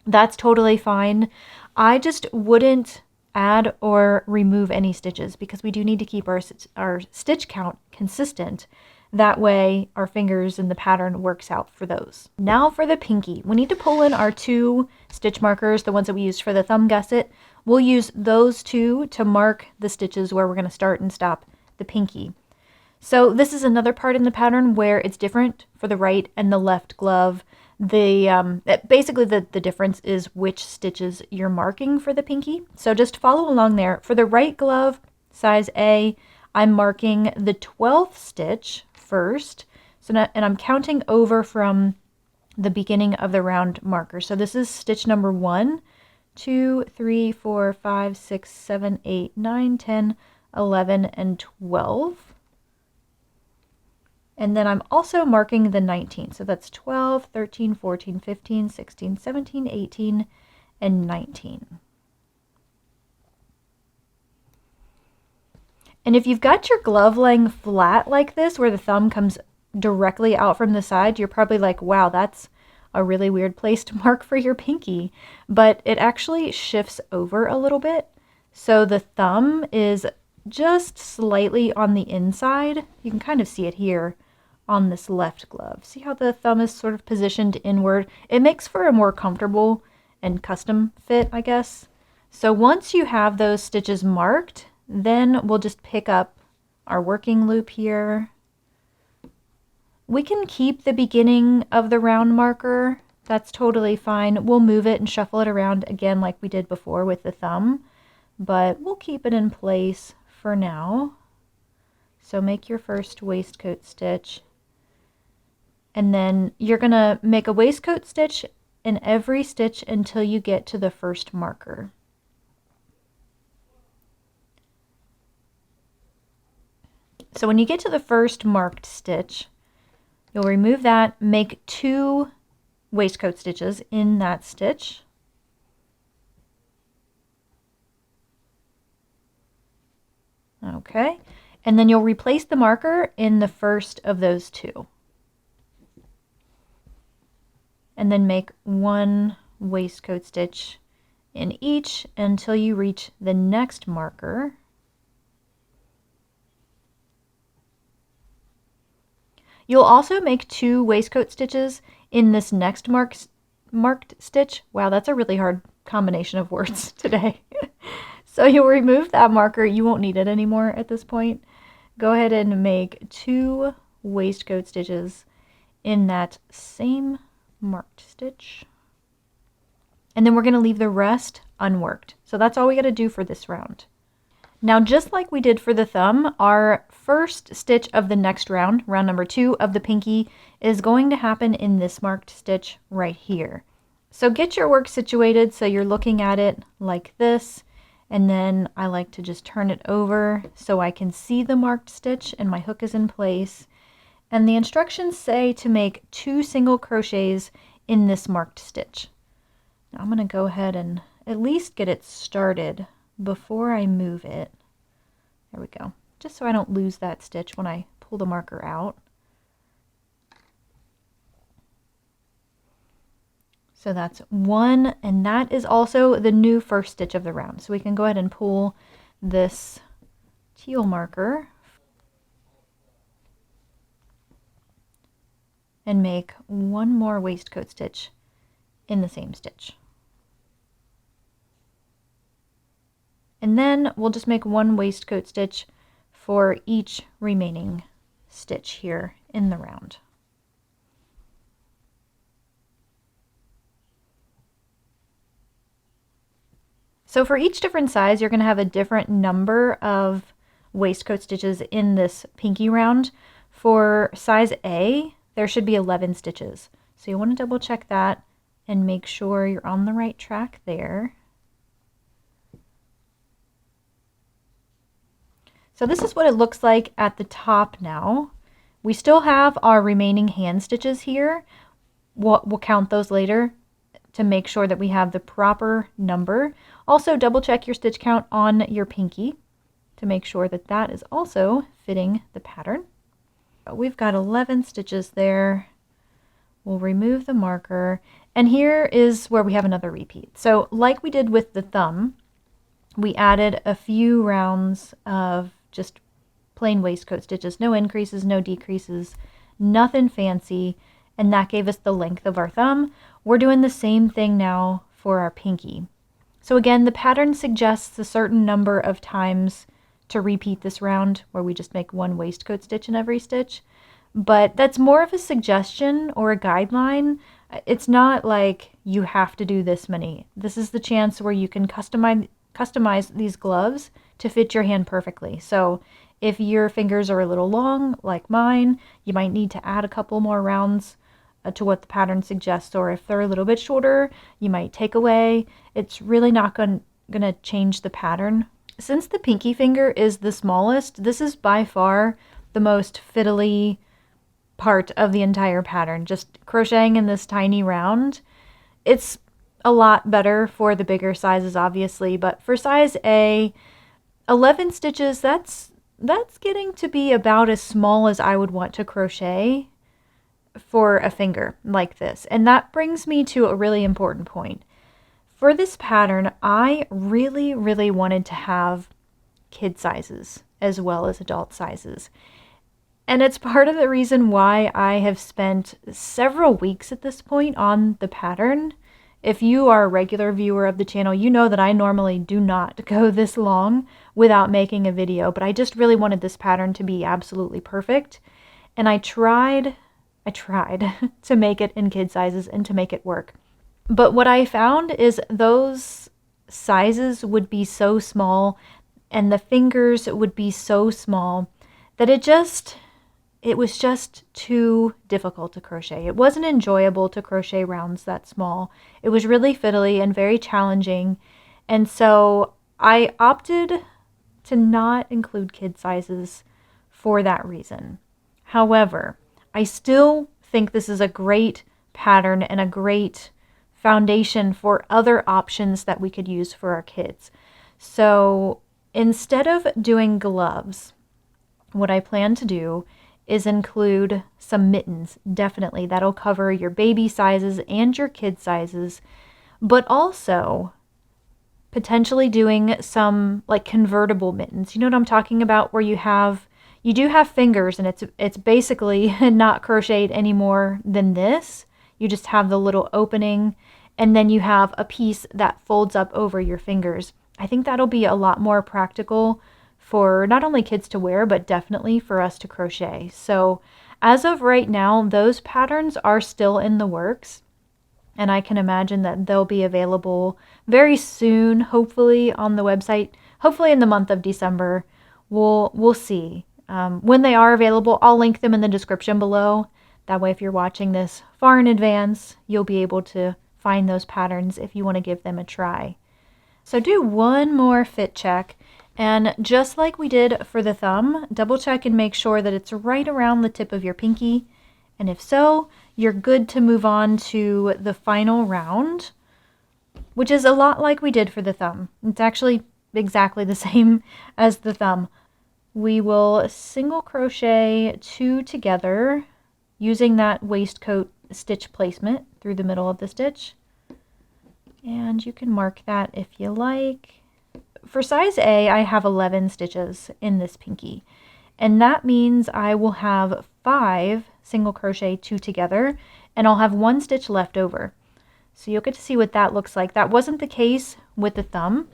That's totally fine. I just wouldn't add or remove any stitches because we do need to keep our stitch count consistent. That way our fingers and the pattern works out for those. Now for the Pinkie, we need to pull in our 2 stitch markers, the ones that we used for the thumb gusset. We'll use those 2 to mark the stitches where we're going to start and stop the Pinkie. So this is another part in the pattern where it's different for the right and the left glove. Basically the difference is which stitches you're marking for the Pinkie. So just follow along there. For the right glove, size A, I'm marking the 12th stitch first. So now, and I'm counting over from the beginning of the round marker. So this is stitch number 1, 2, 3, 4, 5, 6, 7, 8, 9, 10, 11, and 12. And then I'm also marking the 19. So that's 12, 13, 14, 15, 16, 17, 18, and 19. And if you've got your glove laying flat like this, where the thumb comes directly out from the side, you're probably like, wow, that's a really weird place to mark for your Pinkie. But it actually shifts over a little bit. So the thumb is just slightly on the inside. You can kind of see it here on this left glove. See how the thumb is sort of positioned inward? It makes for a more comfortable and custom fit, I guess. So once you have those stitches marked, then we'll just pick up our working loop here. We can keep the beginning of the round marker. That's totally fine. We'll move it and shuffle it around again like we did before with the thumb, but we'll keep it in place for now. So make your first waistcoat stitch, and then you're gonna make a waistcoat stitch in every stitch until you get to the first marker. So when you get to the first marked stitch, You'll remove that, make 2 waistcoat stitches in that stitch. Okay, and then you'll replace the marker in the first of those 2. And then make 1 waistcoat stitch in each until you reach the next marker. You'll also make 2 waistcoat stitches in this next marked stitch. Wow, that's a really hard combination of words today. So you'll remove that marker. You won't need it anymore at this point. Go ahead and make 2 waistcoat stitches in that same marked stitch. And then we're going to leave the rest unworked. So that's all we got to do for this round. Now, just like we did for the thumb, our first stitch of the next round, round number 2 of the pinky, is going to happen in this marked stitch right here. So get your work situated so you're looking at it like this, and then I like to just turn it over so I can see the marked stitch and my hook is in place. And the instructions say to make 2 single crochets in this marked stitch. Now I'm going to go ahead and at least get it started before I move it. There we go. Just so I don't lose that stitch when I pull the marker out. So that's 1, and that is also the new first stitch of the round. So we can go ahead and pull this teal marker and make 1 more waistcoat stitch in the same stitch. And then we'll just make 1 waistcoat stitch for each remaining stitch here in the round. So for each different size, you're going to have a different number of waistcoat stitches in this pinky round. For size A, there should be 11 stitches. So you want to double check that and make sure you're on the right track there. So this is what it looks like at the top now. We still have our remaining hand stitches here. We'll count those later to make sure that we have the proper number. Also, double check your stitch count on your pinky to make sure that that is also fitting the pattern. We've got 11 stitches there. We'll remove the marker, and here is where we have another repeat. So like we did with the thumb, we added a few rounds of just plain waistcoat stitches, no increases, no decreases, nothing fancy, and that gave us the length of our thumb. We're doing the same thing now for our pinky. So again, the pattern suggests a certain number of times to repeat this round, where we just make 1 waistcoat stitch in every stitch, but that's more of a suggestion or a guideline. It's not like you have to do this many. This is the chance where you can customize these gloves to fit your hand perfectly. So if your fingers are a little long, like mine, you might need to add a couple more rounds to what the pattern suggests, or if they're a little bit shorter, you might take away. It's really not going to change the pattern. Since the pinky finger is the smallest, this is by far the most fiddly part of the entire pattern. Just crocheting in this tiny round, it's a lot better for the bigger sizes, obviously, but for size A, 11 stitches, that's getting to be about as small as I would want to crochet for a finger like this. And that brings me to a really important point. For this pattern, I really, really wanted to have kid sizes as well as adult sizes. And it's part of the reason why I have spent several weeks at this point on the pattern. If you are a regular viewer of the channel, you know that I normally do not go this long without making a video, but I just really wanted this pattern to be absolutely perfect. And I tried to make it in kid sizes and to make it work. But what I found is those sizes would be so small and the fingers would be so small that it was just too difficult to crochet. It wasn't enjoyable to crochet rounds that small. It was really fiddly and very challenging. And so I opted to not include kid sizes for that reason. However, I still think this is a great pattern and a great foundation for other options that we could use for our kids. So instead of doing gloves, what I plan to do is include some mittens. Definitely, that'll cover your baby sizes and your kid sizes, but also potentially doing some like convertible mittens. You know what I'm talking about, where you do have fingers and it's basically not crocheted any more than this. You just have the little opening and then you have a piece that folds up over your fingers. I think that'll be a lot more practical for not only kids to wear, but definitely for us to crochet. So as of right now, those patterns are still in the works. And I can imagine that they'll be available very soon, hopefully on the website, hopefully in the month of December. We'll see. When they are available, I'll link them in the description below. That way, if you're watching this far in advance, you'll be able to find those patterns if you want to give them a try. So do one more fit check. And just like we did for the thumb, double check and make sure that it's right around the tip of your pinky. And if so, you're good to move on to the final round, which is a lot like we did for the thumb. It's actually exactly the same as the thumb. We will single crochet 2 together using that waistcoat stitch placement through the middle of the stitch. And you can mark that if you like. For size A, I have 11 stitches in this pinky. And that means I will have 5 single crochet 2 together, and I'll have 1 stitch left over. So you'll get to see what that looks like. That wasn't the case with the thumb.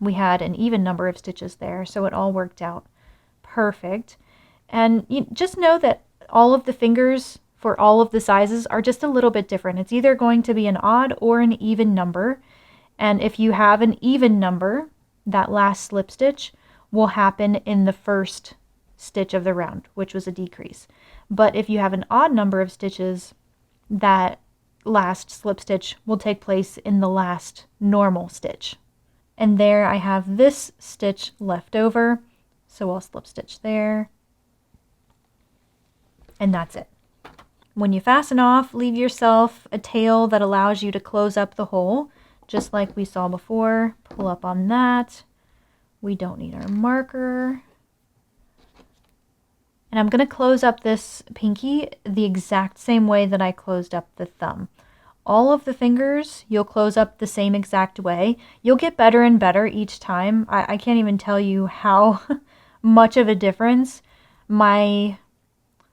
We had an even number of stitches there, so it all worked out perfect. And you just know that all of the fingers for all of the sizes are just a little bit different. It's either going to be an odd or an even number. And if you have an even number, that last slip stitch will happen in the first stitch of the round, which was a decrease. But if you have an odd number of stitches, that last slip stitch will take place in the last normal stitch. And there I have this stitch left over, so I'll slip stitch there. And that's it. When you fasten off, leave yourself a tail that allows you to close up the hole, just like we saw before. Pull up on that. We don't need our marker. And I'm going to close up this pinky the exact same way that I closed up the thumb. All of the fingers you'll close up the same exact way. You'll get better and better each time. I can't even tell you how much of a difference my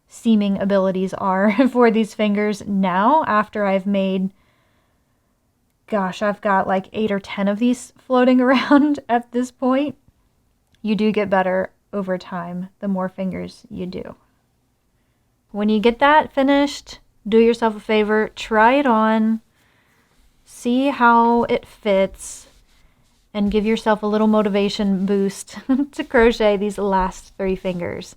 seaming abilities are for these fingers now after I've made, gosh, I've got like 8 or 10 of these floating around at this point. You do get better over time the more fingers you do. When you get that finished, do yourself a favor, try it on, see how it fits, and give yourself a little motivation boost to crochet these last 3 fingers.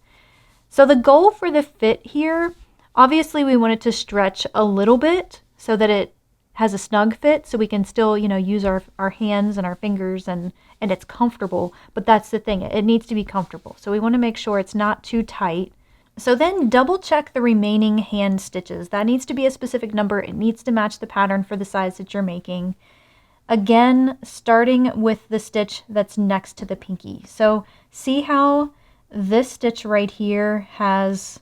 So the goal for the fit here, obviously we want it to stretch a little bit so that it has a snug fit, so we can still, use our hands and our fingers and it's comfortable. But that's the thing, it needs to be comfortable. So we want to make sure it's not too tight. So then double check the remaining hand stitches. That needs to be a specific number. It needs to match the pattern for the size that you're making. Again, starting with the stitch that's next to the pinky. So see how this stitch right here has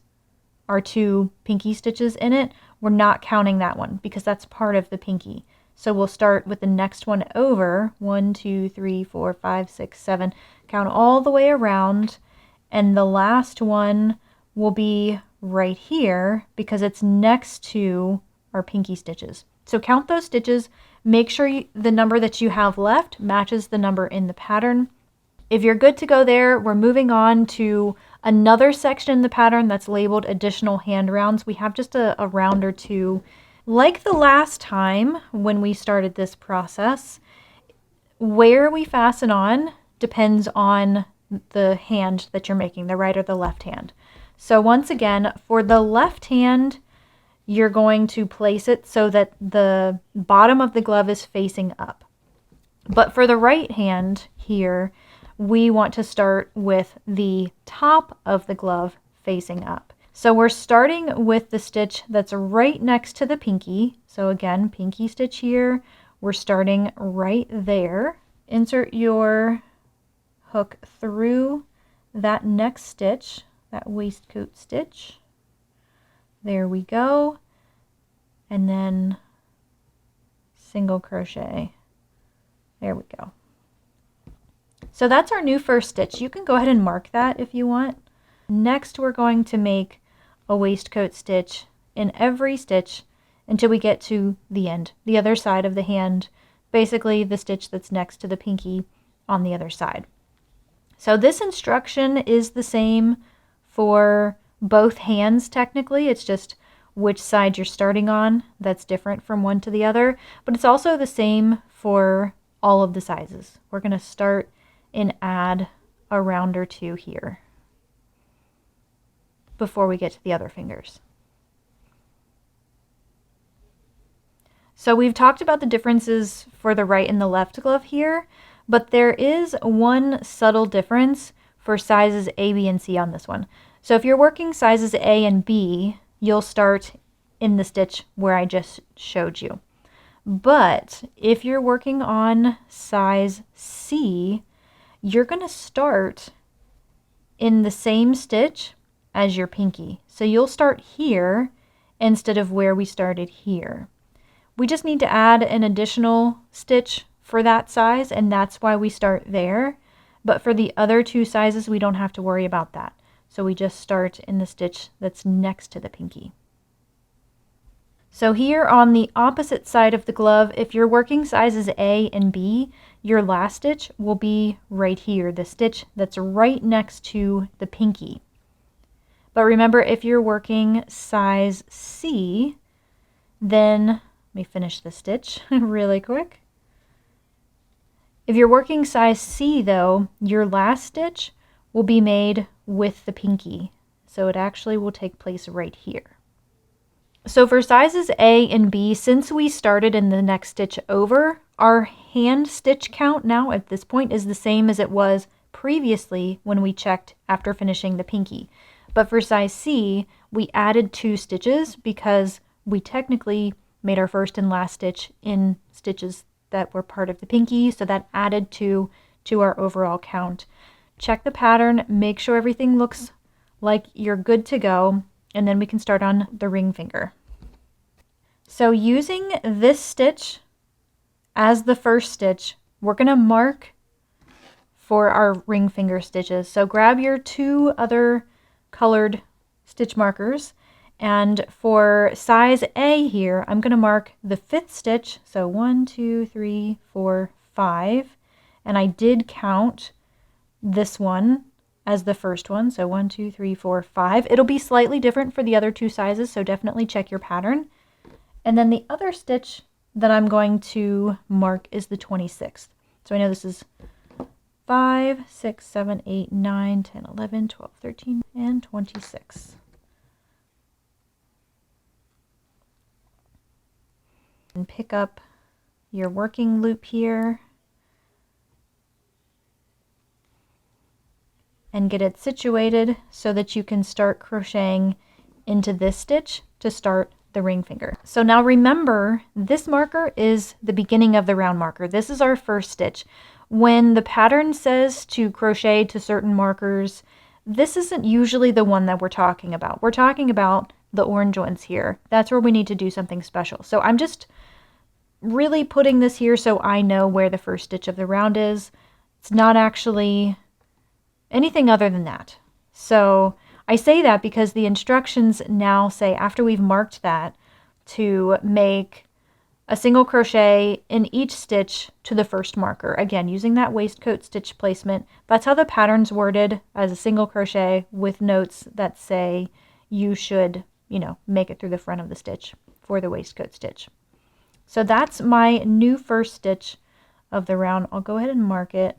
our 2 pinky stitches in it? We're not counting that one because that's part of the pinky. So we'll start with the next one over. 1, 2, 3, 4, 5, 6, 7. Count all the way around. And the last one will be right here because it's next to our pinky stitches. So count those stitches. Make sure the number that you have left matches the number in the pattern. If you're good to go there, we're moving on to another section in the pattern that's labeled additional hand rounds. We have just a round or 2. Like the last time when we started this process, where we fasten on depends on the hand that you're making, the right or the left hand. So once again, for the left hand, you're going to place it so that the bottom of the glove is facing up. But for the right hand here, we want to start with the top of the glove facing up. So we're starting with the stitch that's right next to the pinky. So again, pinky stitch here. We're starting right there. Insert your hook through that next stitch, that waistcoat stitch. There we go. And then single crochet. There we go. So that's our new first stitch. You can go ahead and mark that if you want. Next, we're going to make a waistcoat stitch in every stitch until we get to the end, the other side of the hand, basically the stitch that's next to the pinky on the other side. So this instruction is the same for both hands technically. It's just which side you're starting on that's different from one to the other, but it's also the same for all of the sizes. We're going to start and add a round or two here before we get to the other fingers. So we've talked about the differences for the right and the left glove here, but there is one subtle difference for sizes A, B, and C on this one. So if you're working sizes A and B, you'll start in the stitch where I just showed you. But if you're working on size C, you're going to start in the same stitch as your pinky. So you'll start here instead of where we started here. We just need to add an additional stitch for that size, and that's why we start there. But for the other two sizes, we don't have to worry about that. So we just start in the stitch that's next to the pinky. So here on the opposite side of the glove, if you're working sizes A and B, your last stitch will be right here, the stitch that's right next to the pinky. But remember, if you're working size C, then, let me finish the stitch really quick. If you're working size C though, your last stitch will be made with the pinky. So it actually will take place right here. So for sizes A and B, since we started in the next stitch over, our hand stitch count now at this point is the same as it was previously when we checked after finishing the pinky. But for size C, we added 2 stitches because we technically made our first and last stitch in stitches that were part of the pinky, so that added 2 to our overall count. Check the pattern, make sure everything looks like you're good to go, and then we can start on the ring finger. So using this stitch as the first stitch, we're going to mark for our ring finger stitches. So grab your 2 other colored stitch markers, and for size A here, I'm going to mark the 5th stitch. So 1, 2, 3, 4, 5, and I did count this one as the first one. So 1, 2, 3, 4, 5. It'll be slightly different for the other 2 sizes, so definitely check your pattern. And then the other stitch that I'm going to mark is the 26th. So I know this is 5, 6, 7, 8, 9, 10, 11, 12, 13, and 26. And pick up your working loop here and get it situated so that you can start crocheting into this stitch to start the ring finger. So now remember, this marker is the beginning of the round marker. This is our first stitch. When the pattern says to crochet to certain markers, this isn't usually the one that we're talking about. We're talking about the orange ones here. That's where we need to do something special. So I'm just really putting this here so I know where the first stitch of the round is. It's not actually anything other than that. So I say that because the instructions now say, after we've marked that, to make a single crochet in each stitch to the first marker. Again, using that waistcoat stitch placement. That's how the pattern's worded, as a single crochet with notes that say you should, make it through the front of the stitch for the waistcoat stitch. So that's my new first stitch of the round. I'll go ahead and mark it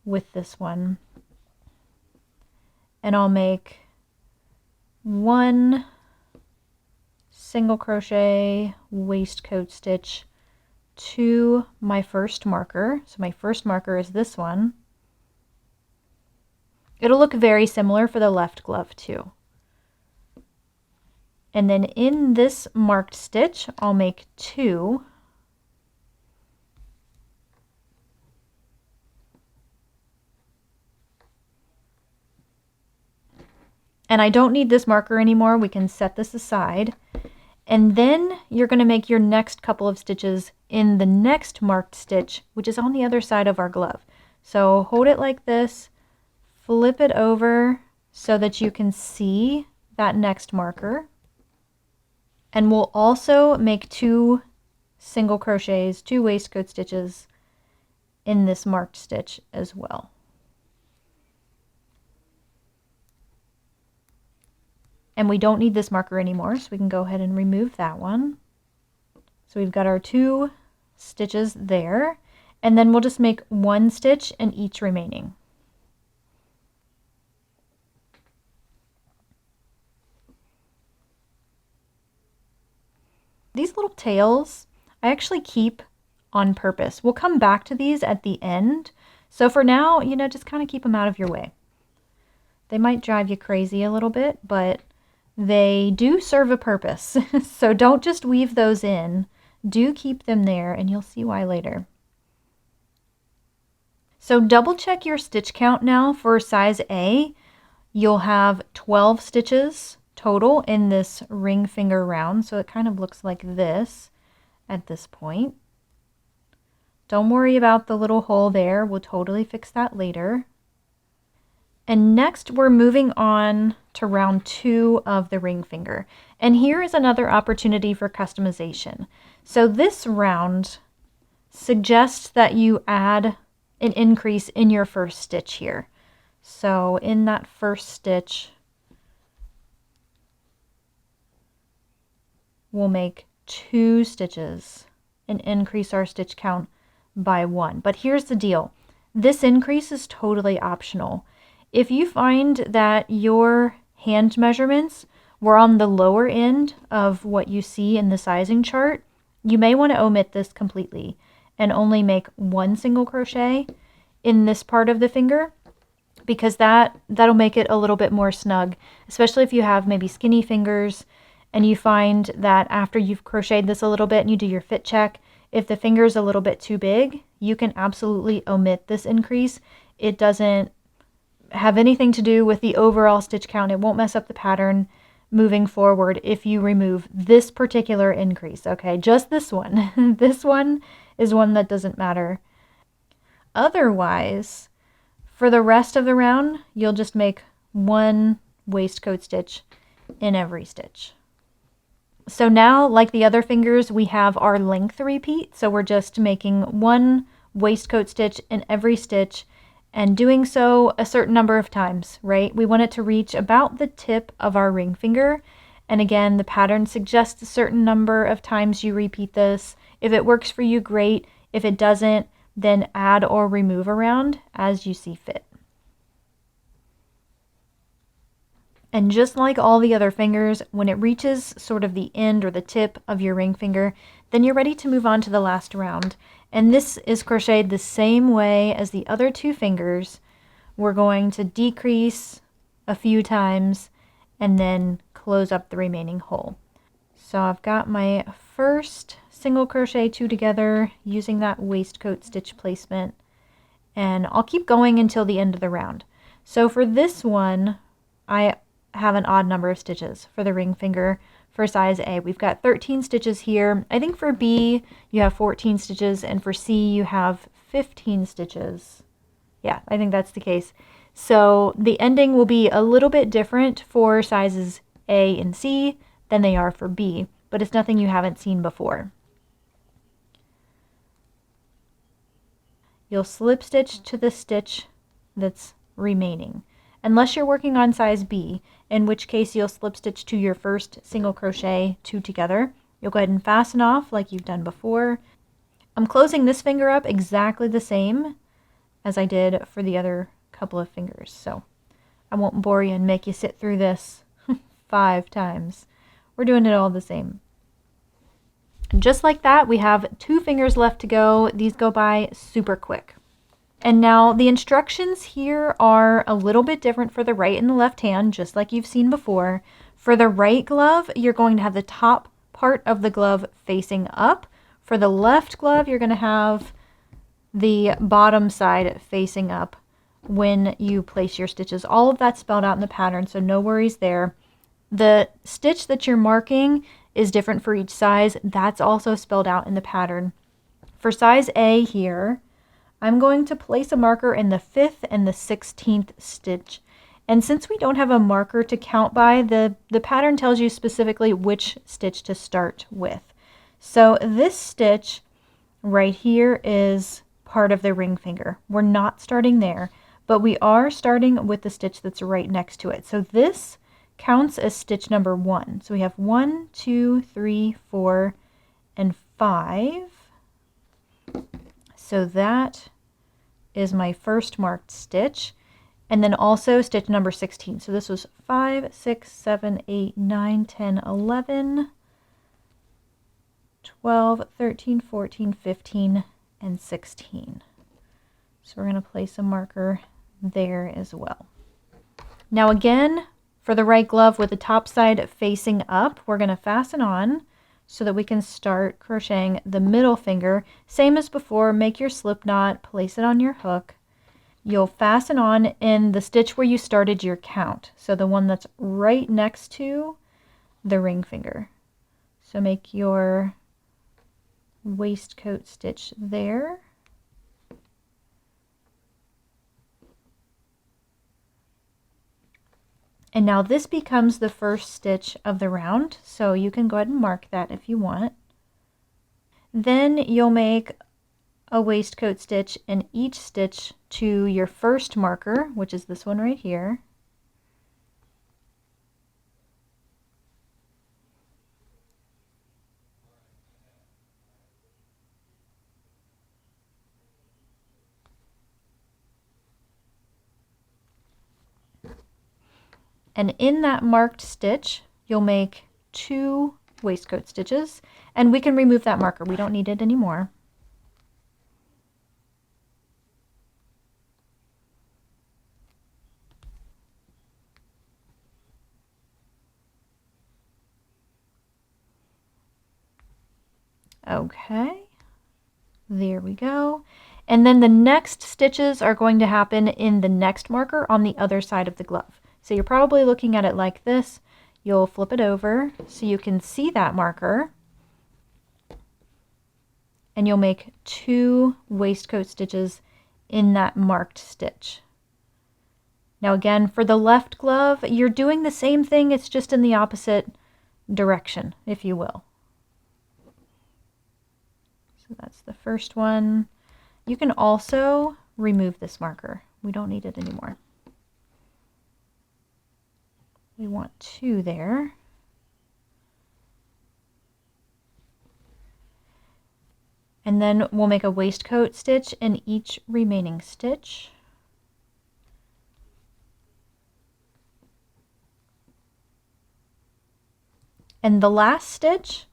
with this one. And I'll make 1 single crochet waistcoat stitch to my first marker. So my first marker is this one. It'll look very similar for the left glove too. And then in this marked stitch, I'll make 2. And I don't need this marker anymore. We can set this aside. And then you're going to make your next couple of stitches in the next marked stitch, which is on the other side of our glove. So hold it like this, flip it over so that you can see that next marker. And we'll also make 2 single crochets, 2 waistcoat stitches in this marked stitch as well. And we don't need this marker anymore, so we can go ahead and remove that one. So we've got our 2 stitches there, and then we'll just make 1 stitch in each remaining. These little tails, I actually keep on purpose. We'll come back to these at the end. So for now, you know, just kind of keep them out of your way. They might drive you crazy a little bit, but they do serve a purpose. So don't just weave those in. Do keep them there, and you'll see why later. So double check your stitch count now for size A. You'll have 12 stitches total in this ring finger round, so it kind of looks like this at this point. Don't worry about the little hole there. We'll totally fix that later. And next we're moving on to round 2 of the ring finger. And here is another opportunity for customization. So this round suggests that you add an increase in your first stitch here. So in that first stitch, we'll make 2 stitches and increase our stitch count by 1. But here's the deal. This increase is totally optional. If you find that your hand measurements were on the lower end of what you see in the sizing chart, you may want to omit this completely and only make 1 single crochet in this part of the finger, because that'll make it a little bit more snug, especially if you have maybe skinny fingers and you find that after you've crocheted this a little bit and you do your fit check, if the finger is a little bit too big, you can absolutely omit this increase. It doesn't have anything to do with the overall stitch count. It won't mess up the pattern moving forward if you remove this particular increase, okay? Just this one. This one is one that doesn't matter. Otherwise, for the rest of the round, you'll just make 1 waistcoat stitch in every stitch. So now, like the other fingers, we have our length repeat. So we're just making 1 waistcoat stitch in every stitch, and doing so a certain number of times, right? We want it to reach about the tip of our ring finger. And again, the pattern suggests a certain number of times you repeat this. If it works for you, great. If it doesn't, then add or remove around as you see fit. And just like all the other fingers, when it reaches sort of the end or the tip of your ring finger, then you're ready to move on to the last round. And this is crocheted the same way as the other 2 fingers. We're going to decrease a few times and then close up the remaining hole. So I've got my first single crochet 2 together using that waistcoat stitch placement, and I'll keep going until the end of the round. So for this one, I have an odd number of stitches for the ring finger for size A. We've got 13 stitches here. I think for B you have 14 stitches, and for C you have 15 stitches. Yeah, I think that's the case. So the ending will be a little bit different for sizes A and C than they are for B, but it's nothing you haven't seen before. You'll slip stitch to the stitch that's remaining, unless you're working on size B, in which case you'll slip stitch to your first single crochet 2 together. You'll go ahead and fasten off like you've done before. I'm closing this finger up exactly the same as I did for the other couple of fingers, so I won't bore you and make you sit through this 5 times. We're doing it all the same. And just like that, we have 2 fingers left to go. These go by super quick. And now the instructions here are a little bit different for the right and the left hand, just like you've seen before. For the right glove, you're going to have the top part of the glove facing up. For the left glove, you're going to have the bottom side facing up when you place your stitches. All of that's spelled out in the pattern, so no worries there. The stitch that you're marking is different for each size. That's also spelled out in the pattern. For size A here, I'm going to place a marker in the 5th and the 16th stitch. And since we don't have a marker to count by, the pattern tells you specifically which stitch to start with. So this stitch right here is part of the ring finger. We're not starting there, but we are starting with the stitch that's right next to it. So this counts as stitch number 1. So we have 1, 2, 3, 4, and 5. So that is my first marked stitch. And then also stitch number 16. So this was 5, 6, 7, 8, 9, 10, 11, 12, 13, 14, 15, and 16. So we're going to place a marker there as well. Now again, for the right glove with the top side facing up, we're going to fasten on so that we can start crocheting the middle finger. Same as before, make your slip knot, place it on your hook. You'll fasten on in the stitch where you started your count, so the one that's right next to the ring finger. So make your waistcoat stitch there. And now this becomes the first stitch of the round, so you can go ahead and mark that if you want. Then you'll make a waistcoat stitch in each stitch to your first marker, which is this one right here. And in that marked stitch, you'll make 2 waistcoat stitches, and we can remove that marker. We don't need it anymore. Okay, there we go. And then the next stitches are going to happen in the next marker on the other side of the glove. So you're probably looking at it like this. You'll flip it over so you can see that marker. And you'll make 2 waistcoat stitches in that marked stitch. Now again, for the left glove, you're doing the same thing, it's just in the opposite direction, if you will. So that's the first one. You can also remove this marker. We don't need it anymore. We want 2 there. And then we'll make a waistcoat stitch in each remaining stitch. And the last stitch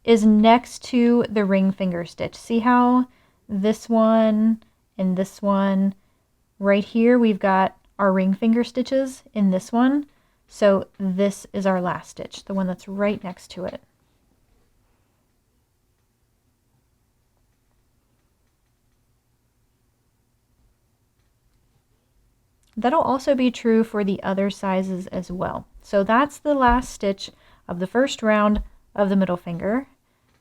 is next to the ring finger stitch. See how this one and this one, right here we've got our ring finger stitches in this one. So this is our last stitch, the one that's right next to it. That'll also be true for the other sizes as well. So that's the last stitch of the first round of the middle finger.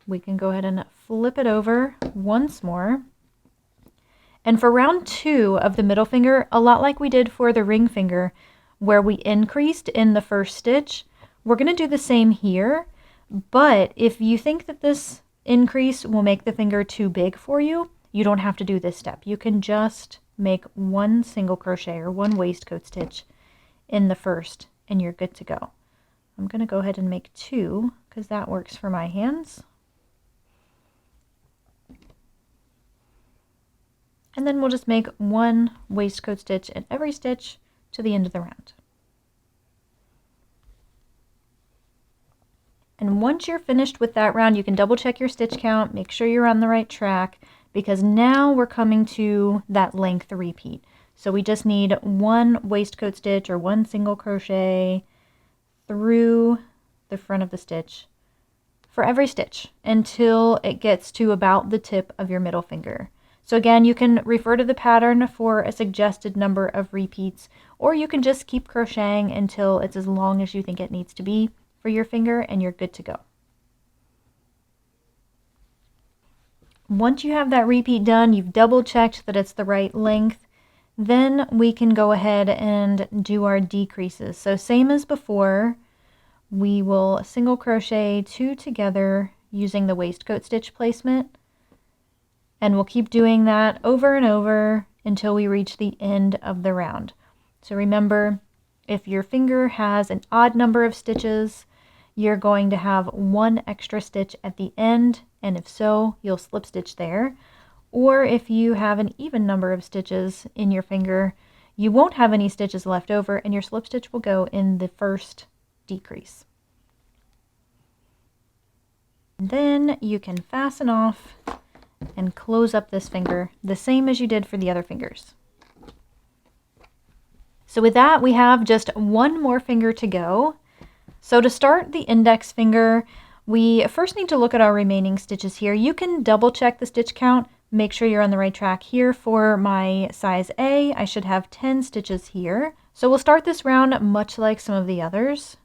We can go ahead and flip it over once more. And for round 2 of the middle finger, a lot like we did for the ring finger, where we increased in the first stitch, we're going to do the same here. But if you think that this increase will make the finger too big for you, you don't have to do this step. You can just make 1 single crochet or 1 waistcoat stitch in the first and you're good to go. I'm going to go ahead and make 2 because that works for my hands. And then we'll just make 1 waistcoat stitch in every stitch to the end of the round. And once you're finished with that round, you can double check your stitch count, make sure you're on the right track, because now we're coming to that length repeat. So we just need 1 waistcoat stitch or 1 single crochet through the front of the stitch for every stitch until it gets to about the tip of your middle finger. So again, you can refer to the pattern for a suggested number of repeats, or you can just keep crocheting until it's as long as you think it needs to be for your finger and you're good to go. Once you have that repeat done, you've double checked that it's the right length, then we can go ahead and do our decreases. So same as before, we will single crochet 2 together using the waistcoat stitch placement, and we'll keep doing that over and over until we reach the end of the round. So remember, if your finger has an odd number of stitches, you're going to have 1 extra stitch at the end, and if so, you'll slip stitch there. Or if you have an even number of stitches in your finger, you won't have any stitches left over, and your slip stitch will go in the first decrease. Then you can fasten off and close up this finger the same as you did for the other fingers. So with that, we have just 1 more finger to go. So to start the index finger, we first need to look at our remaining stitches here. You can double check the stitch count, make sure you're on the right track here. For my size A, I should have 10 stitches here. So we'll start this round much like some of the others.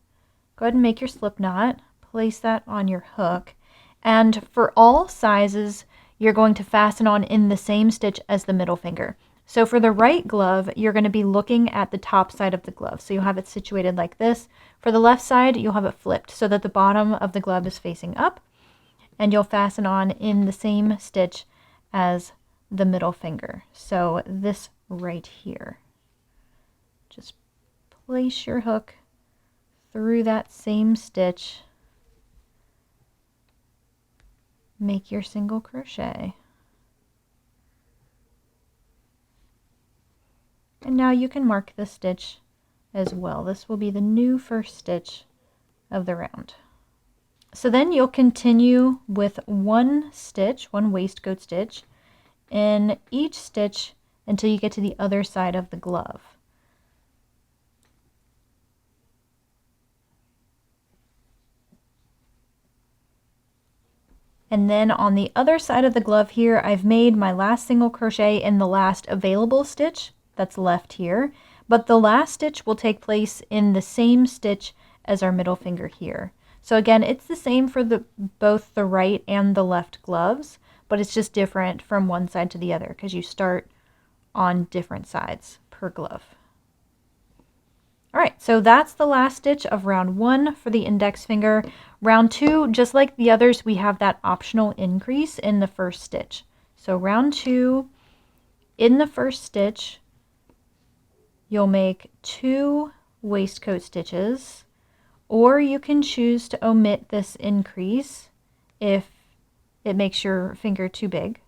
Go ahead and make your slip knot, place that on your hook, and for all sizes, you're going to fasten on in the same stitch as the middle finger. So for the right glove, you're going to be looking at the top side of the glove. So you'll have it situated like this. For the left side, you'll have it flipped so that the bottom of the glove is facing up, and you'll fasten on in the same stitch as the middle finger. So this right here. Just place your hook through that same stitch. Make your single crochet. And now you can mark the stitch as well. This will be the new first stitch of the round. So then you'll continue with 1 stitch, 1 waistcoat stitch, in each stitch until you get to the other side of the glove. And then on the other side of the glove here, I've made my last single crochet in the last available stitch that's left here, but the last stitch will take place in the same stitch as our middle finger here. So again, it's the same for both the right and the left gloves, but it's just different from one side to the other because you start on different sides per glove. All right, so that's the last stitch of round 1 for the index finger. Round 2, just like the others, we have that optional increase in the first stitch. So round 2, in the first stitch, you'll make 2 waistcoat stitches, or you can choose to omit this increase if it makes your finger too big,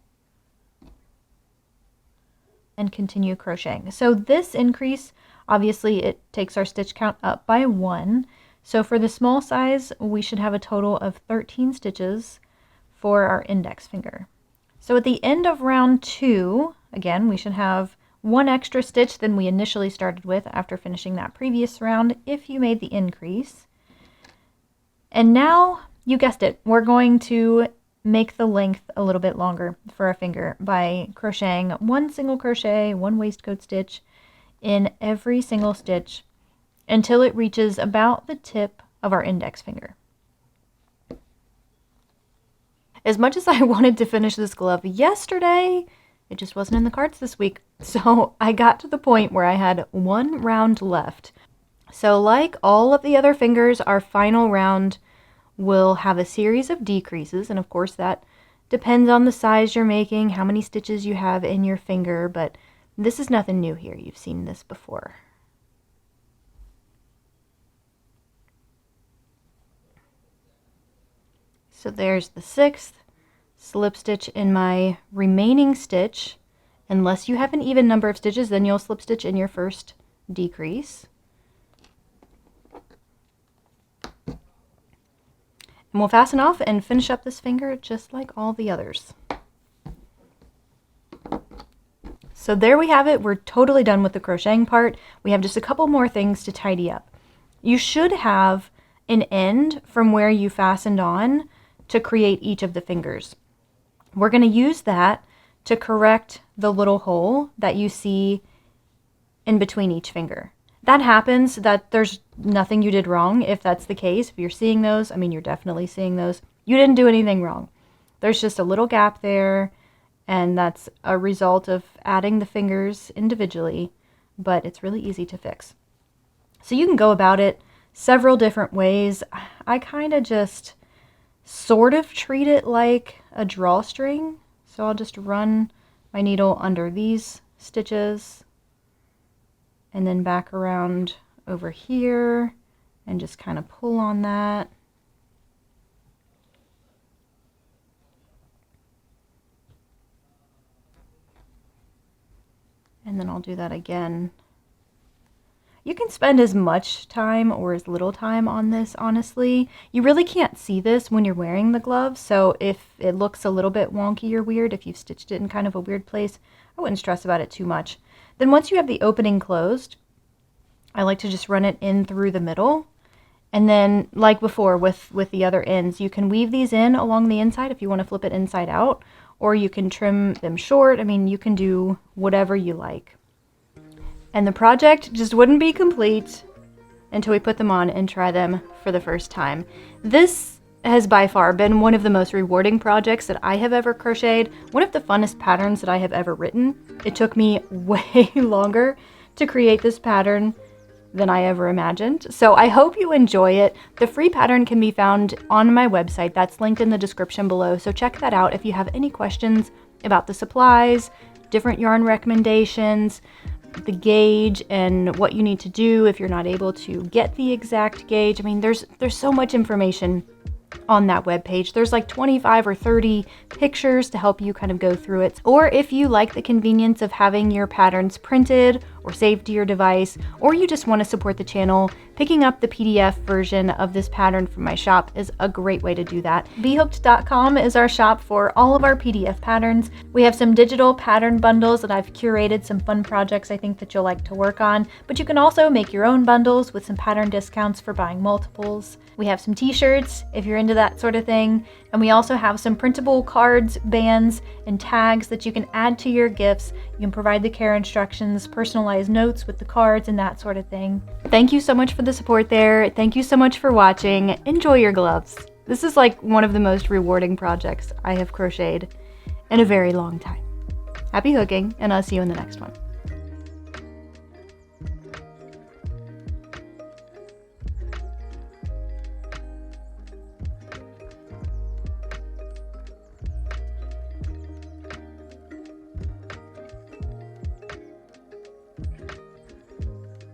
and continue crocheting. So this increase, obviously it takes our stitch count up by 1. So for the small size, we should have a total of 13 stitches for our index finger. So at the end of round 2, again, we should have 1 extra stitch than we initially started with after finishing that previous round if you made the increase. And now, you guessed it, we're going to make the length a little bit longer for our finger by crocheting 1 single crochet, 1 waistcoat stitch in every single stitch until it reaches about the tip of our index finger. As much as I wanted to finish this glove yesterday, it just wasn't in the cards this week. So I got to the point where I had 1 round left. So like all of the other fingers, our final round will have a series of decreases, and of course that depends on the size you're making, how many stitches you have in your finger, but this is nothing new here. You've seen this before. So there's the 6th slip stitch in my remaining stitch. Unless you have an even number of stitches, then you'll slip stitch in your first decrease. And we'll fasten off and finish up this finger just like all the others. So there we have it. We're totally done with the crocheting part. We have just a couple more things to tidy up. you should have an end from where you fastened on to create each of the fingers. We're going to use that to correct the little hole that you see in between each finger. That happens, that there's nothing you did wrong if that's the case. If you're seeing those, I mean, you're definitely seeing those. You didn't do anything wrong. There's just a little gap there, and that's a result of adding the fingers individually, but it's really easy to fix. So you can go about it several different ways. I kind of just sort of treat it like a drawstring. So I'll just run my needle under these stitches and then back around over here and just kind of pull on that. And then I'll do that again. You can spend as much time or as little time on this, honestly. You really can't see this when you're wearing the gloves, so if it looks a little bit wonky or weird, if you've stitched it in kind of a weird place, I wouldn't stress about it too much. Then once you have the opening closed, I like to just run it in through the middle. And then, like before with the other ends, you can weave these in along the inside if you want to flip it inside out, or you can trim them short. I mean, you can do whatever you like. And the project just wouldn't be complete until we put them on and try them for the first time. This has by far been one of the most rewarding projects that I have ever crocheted, one of the funnest patterns that I have ever written. It took me way longer to create this pattern than I ever imagined. So I hope you enjoy it. The free pattern can be found on my website. That's linked in the description below. So check that out if you have any questions about the supplies, different yarn recommendations, the gauge, and what you need to do if you're not able to get the exact gauge. I mean, there's so much information on that webpage. There's like 25 or 30 pictures to help you kind of go through it. Or if you like the convenience of having your patterns printed or saved to your device, or you just want to support the channel, picking up the PDF version of this pattern from my shop is a great way to do that. B.Hooked.com is our shop for all of our PDF patterns. We have some digital pattern bundles that I've curated, some fun projects I think that you'll like to work on, but you can also make your own bundles with some pattern discounts for buying multiples. We have some t-shirts if you're into that sort of thing, and we also have some printable cards, bands, and tags that you can add to your gifts. You can provide the care instructions, personalized notes with the cards, and that sort of thing. Thank you so much for the support there. Thank you so much for watching. Enjoy your gloves. This is like one of the most rewarding projects I have crocheted in a very long time. Happy hooking, and I'll see you in the next one.